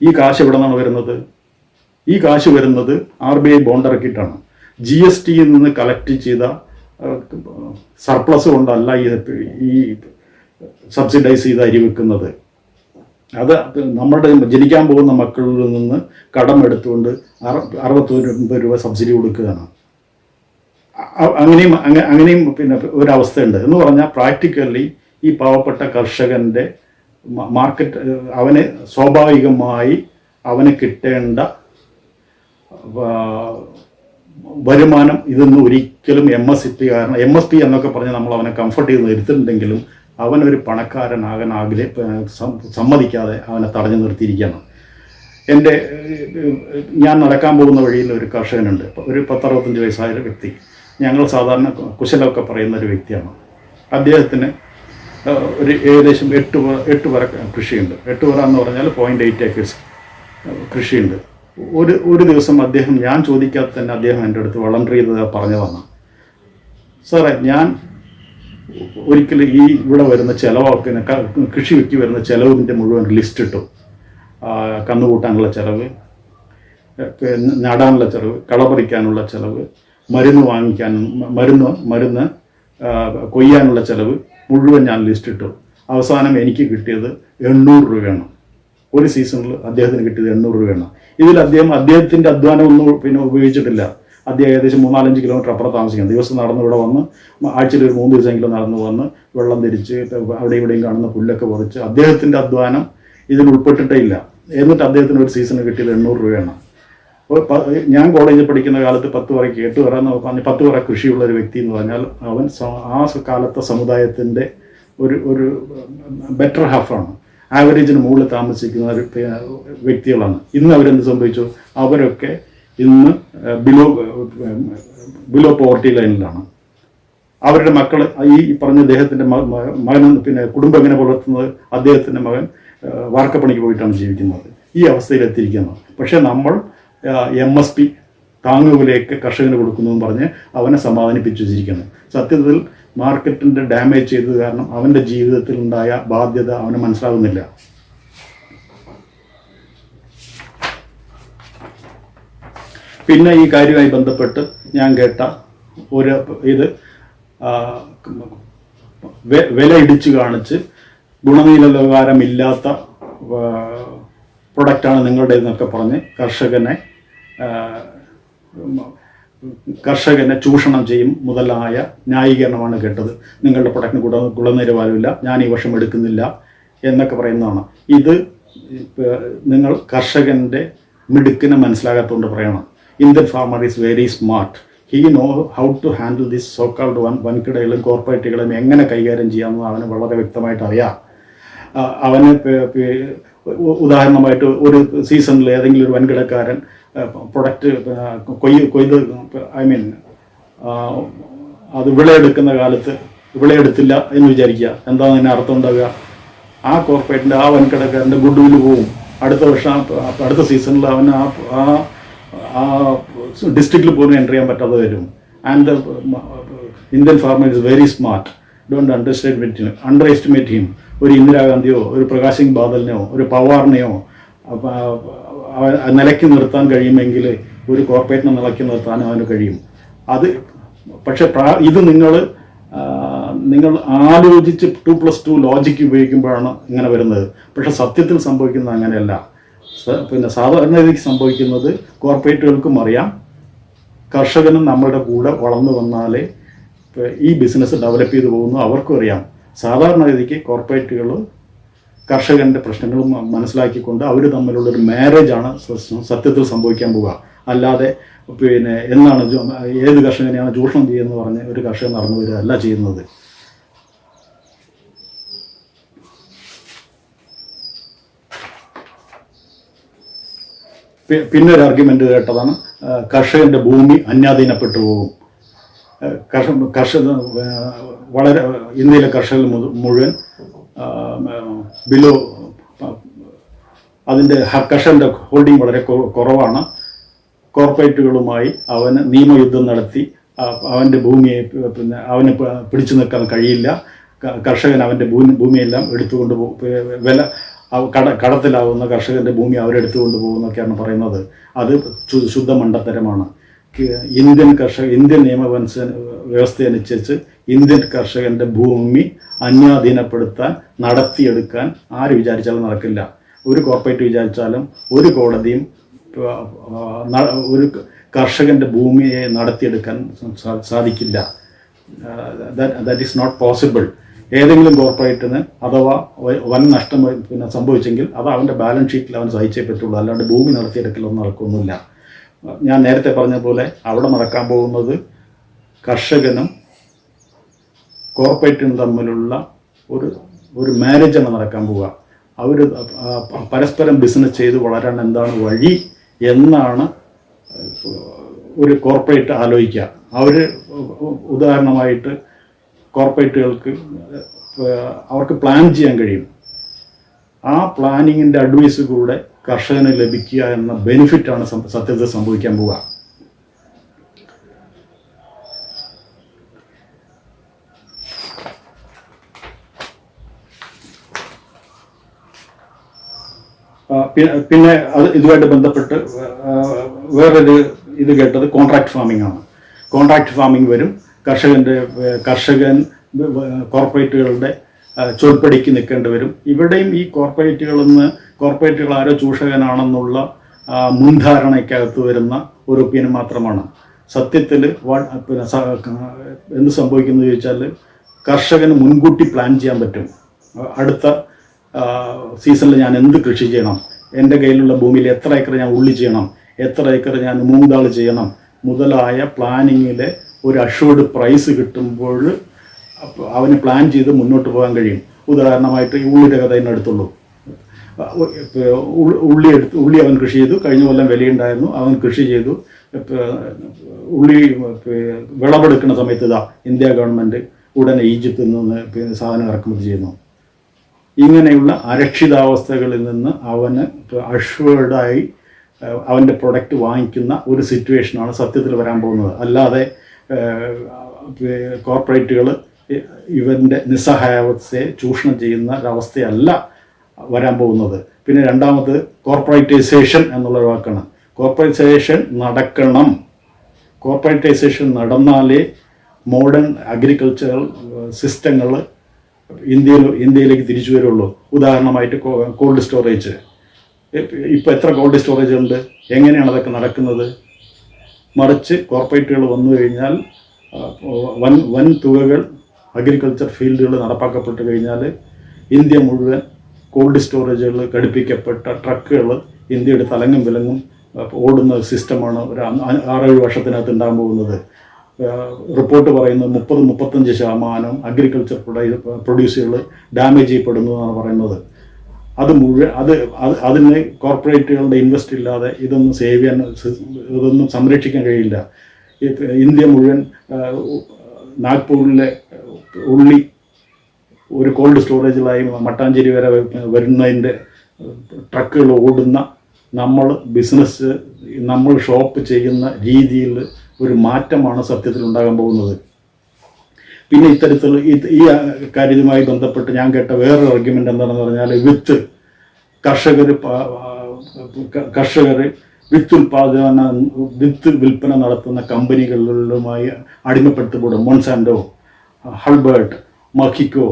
ഈ കാശ് എവിടെ നിന്നാണ് വരുന്നത്? ഈ കാശ് വരുന്നത് RBI ബോണ്ട് ഇറക്കിയിട്ടാണ്. GSTയിൽ നിന്ന് കളക്ട് ചെയ്ത സർപ്ലസ് കൊണ്ടല്ല ഈ സബ്സിഡൈസ് ചെയ്ത് അരി വെക്കുന്നത്. അത് നമ്മുടെ ജനിക്കാൻ പോകുന്ന മക്കളിൽ നിന്ന് കടം എടുത്തുകൊണ്ട് 69 രൂപ സബ്സിഡി കൊടുക്കുകയാണ്. അങ്ങനെയും പിന്നെ ഒരവസ്ഥയുണ്ട്. എന്ന് പറഞ്ഞാൽ പ്രാക്ടിക്കലി ഈ പാവപ്പെട്ട കർഷകൻ്റെ മാർക്കറ്റ് അവന് സ്വാഭാവികമായി അവന് കിട്ടേണ്ട വരുമാനം ഇതൊന്നും ഒരിക്കലും MSP കാരണം MSP എന്നൊക്കെ പറഞ്ഞ് നമ്മൾ അവനെ കംഫർട്ട് ചെയ്ത് നിർത്തുന്നുണ്ടെങ്കിലും അവനൊരു പണക്കാരനാകാൻ സമ്മതിക്കാതെ അവനെ തടഞ്ഞു നിർത്തിയിരിക്കുകയാണ്. ഞാൻ നടക്കാൻ പോകുന്ന വഴിയിൽ ഒരു കർഷകനുണ്ട്, ഒരു 10-65 വയസ്സായ വ്യക്തി. ഞങ്ങൾ സാധാരണ കുശലമൊക്കെ പറയുന്ന ഒരു വ്യക്തിയാണ്. അദ്ദേഹത്തിന് ഒരു ഏകദേശം 8 വര കൃഷിയുണ്ട്. 8 വര എന്ന് പറഞ്ഞാൽ 0.8 ഏക്കേഴ്സ് കൃഷിയുണ്ട്. ഒരു ദിവസം അദ്ദേഹം, ഞാൻ ചോദിക്കാതെ തന്നെ അദ്ദേഹം എൻ്റെ അടുത്ത് വളണ്ടറി ചെയ്ത് പറഞ്ഞതാണ്, സാറേ ഞാൻ ഒരിക്കലും ഇവിടെ വരുന്ന ചിലവൊക്കെ കൃഷിക്ക് വരുന്ന ചിലവിൻ്റെ മുഴുവൻ ലിസ്റ്റ് ഇട്ടു. കന്നുകൂട്ടാനുള്ള ചിലവ്, നടാനുള്ള ചിലവ്, കളപറിക്കാനുള്ള ചിലവ്, മരുന്ന് വാങ്ങിക്കാനും മരുന്ന് കൊയ്യാനുള്ള ചിലവ് മുഴുവൻ ഞാൻ ലിസ്റ്റ് ഇട്ടു. അവസാനം എനിക്ക് കിട്ടിയത് 800 രൂപയാണ്. ഒരു സീസണിൽ അദ്ദേഹത്തിന് കിട്ടിയത് 800 രൂപയാണ്. ഇതിൽ അദ്ദേഹത്തിൻ്റെ അധ്വാനം ഒന്നും പിന്നെ ഉപയോഗിച്ചിട്ടില്ല. അദ്ദേഹം ഏകദേശം 3-4-5 കിലോമീറ്റർ അപ്പുറം താമസിക്കുന്നത്. ദിവസം നടന്ന് ഇവിടെ വന്ന് ആഴ്ചയിൽ ഒരു 3 ദിവസമെങ്കിലും നടന്ന് വന്ന് വെള്ളം തിരിച്ച് അവിടെ ഇവിടെയും കാണുന്ന പുല്ലൊക്കെ പറിച്ച് അദ്ദേഹത്തിൻ്റെ അധ്വാനം ഇതിൽ ഉൾപ്പെട്ടിട്ടേ ഇല്ല. എന്നിട്ട് അദ്ദേഹത്തിന് ഒരു സീസണ് കിട്ടിയത് 800 രൂപയാണ്. ഞാൻ കോളേജിൽ പഠിക്കുന്ന കാലത്ത് 10 വരയ്ക്ക് 8 വര എന്ന് പറഞ്ഞ് 10 വര കൃഷിയുള്ള ഒരു വ്യക്തി എന്ന് പറഞ്ഞാൽ അവൻ ആ കാലത്തെ സമുദായത്തിൻ്റെ ഒരു ബെറ്റർ ഹാഫാണ്. ആവറേജിന് മുകളിൽ താമസിക്കുന്ന ഒരു വ്യക്തികളാണ്. ഇന്ന് അവരെന്ത് സംഭവിച്ചു? അവരൊക്കെ ഇന്ന് ബിലോ പോവർട്ടി ലൈനിലാണ്. അവരുടെ മക്കൾ ഈ പറഞ്ഞ അദ്ദേഹത്തിൻ്റെ മകൻ പിന്നെ കുടുംബം എങ്ങനെ പുലർത്തുന്നത്? അദ്ദേഹത്തിൻ്റെ മകൻ വാർക്കപ്പണിക്ക് പോയിട്ടാണ് ജീവിക്കുന്നത്. ഈ അവസ്ഥയിലെത്തിയിരിക്കുന്നത്. പക്ഷേ നമ്മൾ MSP താങ്ങുവിലേക്ക് കർഷകന് കൊടുക്കുന്നതെന്ന് പറഞ്ഞ് അവനെ സമാധാനിപ്പിച്ചു വെച്ചിരിക്കുന്നു. സത്യത്തിൽ മാർക്കറ്റിൻ്റെ ഡാമേജ് ചെയ്തത് കാരണം അവൻ്റെ ജീവിതത്തിൽ ഉണ്ടായ ബാധ്യത അവന് മനസ്സിലാകുന്നില്ല. പിന്നെ ഈ കാര്യവുമായി ബന്ധപ്പെട്ട് ഞാൻ കേട്ട ഇത് വില ഇടിച്ചു കാണിച്ച് ഗുണനിലവാരമില്ലാത്ത പ്രൊഡക്റ്റാണ് നിങ്ങളുടേതെന്നൊക്കെ പറഞ്ഞ് കർഷകനെ ചൂഷണം ചെയ്യും മുതലായ ന്യായീകരണമാണ് കേട്ടത്. നിങ്ങളുടെ പ്രൊഡക്റ്റിന് ഗുണനിലവാരമില്ല, ഞാൻ ഈ വർഷം എടുക്കുന്നില്ല എന്നൊക്കെ പറയുന്നതാണ്. ഇത് നിങ്ങൾ കർഷകൻ്റെ മിടുക്കിനെ മനസ്സിലാകാത്തതുകൊണ്ട് പറയണം. Indian farmer is very smart. He know how to handle this so called വൻകിടകളും കോർപ്പറേറ്റുകളും എങ്ങനെ കൈകാര്യം ചെയ്യാമെന്ന് അവന് വളരെ വ്യക്തമായിട്ട് അറിയാം. അവന് ഉദാഹരണമായിട്ട് ഒരു സീസണിൽ ഏതെങ്കിലും ഒരു വൻകിടക്കാരൻ പ്രൊഡക്റ്റ് കൊയ്ത് അത് വിളയെടുക്കുന്ന കാലത്ത് വിളയെടുത്തില്ല എന്ന് വിചാരിക്കുക. എന്താണ് അതിന് അർത്ഥം ഉണ്ടാവുക? ആ കോർപ്പറേറ്റിൻ്റെ ആ വൻകിടക്കാരൻ്റെ ഗുഡ് വില്ല് പോവും. അടുത്ത സീസണിൽ അവന് ആ ഡിസ്ട്രിക്റ്റിൽ പോലും എൻ്റർ ചെയ്യാൻ പറ്റാതെ വരും. And the Indian farmer is very smart. Don't under estimate him. ഒരു ഇന്ദിരാഗാന്ധിയോ ഒരു പ്രകാശ് സിംഗ് ബാദലിനെയോ ഒരു പവാറിനെയോ നിലയ്ക്ക് നിർത്താൻ കഴിയുമെങ്കിൽ ഒരു കോർപ്പറേറ്റിനെ നിലയ്ക്ക് നിർത്താനും അവന് കഴിയും. പക്ഷെ ഇത് നിങ്ങൾ ആലോചിച്ച് 2+2 ലോജിക്ക് ഉപയോഗിക്കുമ്പോഴാണ് ഇങ്ങനെ വരുന്നത്. പക്ഷെ സത്യത്തിൽ സംഭവിക്കുന്നത് അങ്ങനെയല്ല. പിന്നെ സാധാരണ രീതിക്ക് സംഭവിക്കുന്നത് കോർപ്പറേറ്റുകൾക്കും അറിയാം, കർഷകനും നമ്മളുടെ കൂടെ വളർന്നു വന്നാലേ ഈ ബിസിനസ് ഡെവലപ്പ് ചെയ്തു പോകുന്നു അവർക്കും അറിയാം. സാധാരണ രീതിക്ക് കോർപ്പറേറ്റുകൾ കർഷകൻ്റെ പ്രശ്നങ്ങളും മനസ്സിലാക്കിക്കൊണ്ട് അവർ തമ്മിലുള്ളൊരു മാരേജാണ് സത്യത്തിൽ സംഭവിക്കാൻ പോവുക. അല്ലാതെ പിന്നെ എന്നാണ് ഏത് കർഷകനെയാണ് ചൂഷണം ചെയ്യുന്നത് പറഞ്ഞ് ഒരു കർഷകൻ നടന്നു വരികയല്ല ചെയ്യുന്നത്. പിന്നെ ഒരു ആർഗ്യുമെൻ്റ് കേട്ടതാണ് കർഷകൻ്റെ ഭൂമി അന്യാധീനപ്പെട്ടു പോകും. കർഷക വളരെ ഇന്ത്യയിലെ കർഷകർ മുഴുവൻ ബിലോ അതിൻ്റെ കർഷകൻ്റെ ഹോൾഡിംഗ് വളരെ കുറവാണ്. കോർപ്പറേറ്റുകളുമായി അവന് നിയമയുദ്ധം നടത്തി അവൻ്റെ ഭൂമിയെ പിന്നെ അവന് പിടിച്ചു നിൽക്കാൻ കഴിയില്ല. കർഷകൻ അവൻ്റെ ഭൂമിയെല്ലാം എടുത്തുകൊണ്ട് വില കടത്തിലാവുന്ന കർഷകൻ്റെ ഭൂമി അവരെടുത്തുകൊണ്ട് പോകുന്നൊക്കെയാണ് പറയുന്നത്. അത് ശുദ്ധ മണ്ടത്തരമാണ്. ഇന്ത്യൻ വ്യവസ്ഥയനുസരിച്ച് ഇന്ത്യൻ കർഷകൻ്റെ ഭൂമി അന്യാധീനപ്പെടുത്താൻ നടത്തിയെടുക്കാൻ ആര് വിചാരിച്ചാലും നടക്കില്ല. ഒരു കോർപ്പറേറ്റ് വിചാരിച്ചാലും ഒരു കോടതിയും ഒരു കർഷകൻ്റെ ഭൂമിയെ നടത്തിയെടുക്കാൻ സാധിക്കില്ല. That is not possible. ഏതെങ്കിലും കോർപ്പറേറ്റിന് അഥവാ വൻ നഷ്ടം പിന്നെ സംഭവിച്ചെങ്കിൽ അത് അവൻ്റെ ബാലൻസ് ഷീറ്റിൽ അവൻ സഹിച്ചേ പറ്റുള്ളൂ. അല്ലാണ്ട് ഭൂമി നടത്തിയെടുക്കലൊന്നും നടക്കൊന്നുമില്ല. ഞാൻ നേരത്തെ പറഞ്ഞ പോലെ അവിടെ നടക്കാൻ പോകുന്നത് കർഷകനും കോർപ്പറേറ്റിനും തമ്മിലുള്ള ഒരു മാരേജാണ് നടക്കാൻ പോവുക. അവർ പരസ്പരം ബിസിനസ് ചെയ്ത് വളരാൻ എന്താണ് വഴി എന്നാണ് ഒരു കോർപ്പറേറ്റ് ആലോചിക്കുക. അവർ ഉദാഹരണമായിട്ട് കോർപ്പറേറ്റുകൾക്ക് അവർക്ക് പ്ലാൻ ചെയ്യാൻ കഴിയും. ആ പ്ലാനിങ്ങിൻ്റെ അഡ്വൈസ് കൂടെ കർഷകന് ലഭിക്കുക എന്ന ബെനിഫിറ്റാണ് സത്യത്തിൽ സംഭവിക്കാൻ പോവുക. പിന്നെ ഇതുമായിട്ട് ബന്ധപ്പെട്ട് വേറൊരു ഇത് കേട്ടത് കോൺട്രാക്ട് ഫാമിംഗ് ആണ്. കോൺട്രാക്ട് ഫാമിംഗ് വരും. കർഷകൻ കോർപ്പറേറ്റുകളുടെ ചൊൽപ്പടിക്ക് നിൽക്കേണ്ടി വരും. ഇവിടെയും ഈ കോർപ്പറേറ്റുകൾ ആരോ ചൂഷകനാണെന്നുള്ള മുൻധാരണയ്ക്കകത്ത് വരുന്ന ഒരു ഒപ്പീനിയൻ മാത്രമാണ്. സത്യത്തിൽ പിന്നെ എന്ത് സംഭവിക്കുന്നു ചോദിച്ചാൽ കർഷകന് മുൻകൂട്ടി പ്ലാൻ ചെയ്യാൻ പറ്റും. അടുത്ത സീസണിൽ ഞാൻ എന്ത് കൃഷി ചെയ്യണം, എൻ്റെ കയ്യിലുള്ള ഭൂമിയിൽ എത്ര ഏക്കർ ഞാൻ ഉള്ളി ചെയ്യണം, എത്ര ഏക്കർ ഞാൻ മൂങ്കാൾ ചെയ്യണം മുതലായ പ്ലാനിങ്ങിലെ ഒരു അഷ്യൂർഡ് പ്രൈസ് കിട്ടുമ്പോൾ അവന് പ്ലാൻ ചെയ്ത് മുന്നോട്ട് പോകാൻ കഴിയും. ഉദാഹരണമായിട്ട് ഈ ഉള്ളിയുടെ കഥ തന്നെ എടുത്തുള്ളൂ. ഉള്ളി അവൻ കൃഷി ചെയ്തു. കഴിഞ്ഞ കൊല്ലം വിലയുണ്ടായിരുന്നു. അവൻ കൃഷി ചെയ്തു. ഉള്ളി വിളവെടുക്കുന്ന സമയത്ത് ഇന്ത്യ ഗവൺമെൻറ് ഉടനെ ഈജിപ്തിൽ നിന്ന് സാധനം ഇറക്കുമതി ചെയ്യുന്നു. ഇങ്ങനെയുള്ള അരക്ഷിതാവസ്ഥകളിൽ നിന്ന് അവന് അഷ്വേർഡായി അവൻ്റെ പ്രൊഡക്റ്റ് വാങ്ങിക്കുന്ന ഒരു സിറ്റുവേഷനാണ് സത്യത്തിൽ വരാൻ പോകുന്നത്. അല്ലാതെ കോർപ്പറേറ്റുകൾ ഇവൻ്റെ നിസ്സഹായാവസ്ഥയെ ചൂഷണം ചെയ്യുന്ന ഒരവസ്ഥയല്ല വരാൻ പോകുന്നത്. പിന്നെ രണ്ടാമത് കോർപ്പറേറ്റൈസേഷൻ എന്നുള്ള വാക്കാണ്. കോർപ്പറേറ്റൈസേഷൻ നടക്കണം. കോർപ്പറേറ്റൈസേഷൻ നടന്നാലേ മോഡേൺ അഗ്രികൾച്ചറൽ സിസ്റ്റങ്ങൾ ഇന്ത്യയിലേക്ക് തിരിച്ചു വരുള്ളൂ. ഉദാഹരണമായിട്ട് കോൾഡ് സ്റ്റോറേജ്. ഇപ്പോൾ എത്ര കോൾഡ് സ്റ്റോറേജ് ഉണ്ട്? എങ്ങനെയാണ് അതൊക്കെ നടക്കുന്നത്? മറിച്ച് കോർപ്പറേറ്റുകൾ വന്നു കഴിഞ്ഞാൽ വൻ തുകകൾ അഗ്രികൾച്ചർ ഫീൽഡുകൾ നടപ്പാക്കപ്പെട്ട് കഴിഞ്ഞാൽ ഇന്ത്യ മുഴുവൻ കോൾഡ് സ്റ്റോറേജുകൾ ഘടിപ്പിക്കപ്പെട്ട ട്രക്കുകൾ ഇന്ത്യയുടെ തലങ്ങും വിലങ്ങും ഓടുന്ന സിസ്റ്റമാണ് ഒരു 6-7 വർഷത്തിനകത്ത് ഉണ്ടാകാൻ പോകുന്നത്. റിപ്പോർട്ട് പറയുന്നത് 30-35% അഗ്രികൾച്ചർ പ്രൊഡ്യൂസുകൾ ഡാമേജ് ചെയ്യപ്പെടുന്നു എന്നാണ് പറയുന്നത്. അതിന് കോർപ്പറേറ്റുകളുടെ ഇൻവെസ്റ്റ് ഇല്ലാതെ ഇതൊന്നും സംരക്ഷിക്കാൻ കഴിയില്ല. ഇന്ത്യ മുഴുവൻ നാഗ്പൂരിലെ ഉള്ളി ഒരു കോൾഡ് സ്റ്റോറേജിലായി മട്ടാഞ്ചേരി വരെ വരുന്നതിൻ്റെ ട്രക്കുകൾ ഓടുന്ന നമ്മൾ ഷോപ്പ് ചെയ്യുന്ന രീതിയിൽ ഒരു മാറ്റമാണ് സത്യത്തിൽ ഉണ്ടാകാൻ പോകുന്നത്. പിന്നെ ഇത്തരത്തിൽ ഈ കാര്യവുമായി ബന്ധപ്പെട്ട് ഞാൻ കേട്ട വേറൊരു ആർഗ്യുമെൻ്റ് എന്താണെന്ന് പറഞ്ഞാൽ കർഷകർ വിത്ത് വിൽപ്പന നടത്തുന്ന കമ്പനികളുമായി അടിമപ്പെടുത്തപ്പെടും. മോൺസാൻഡോ, ഹൾബർട്ട്, മഹിക്കോ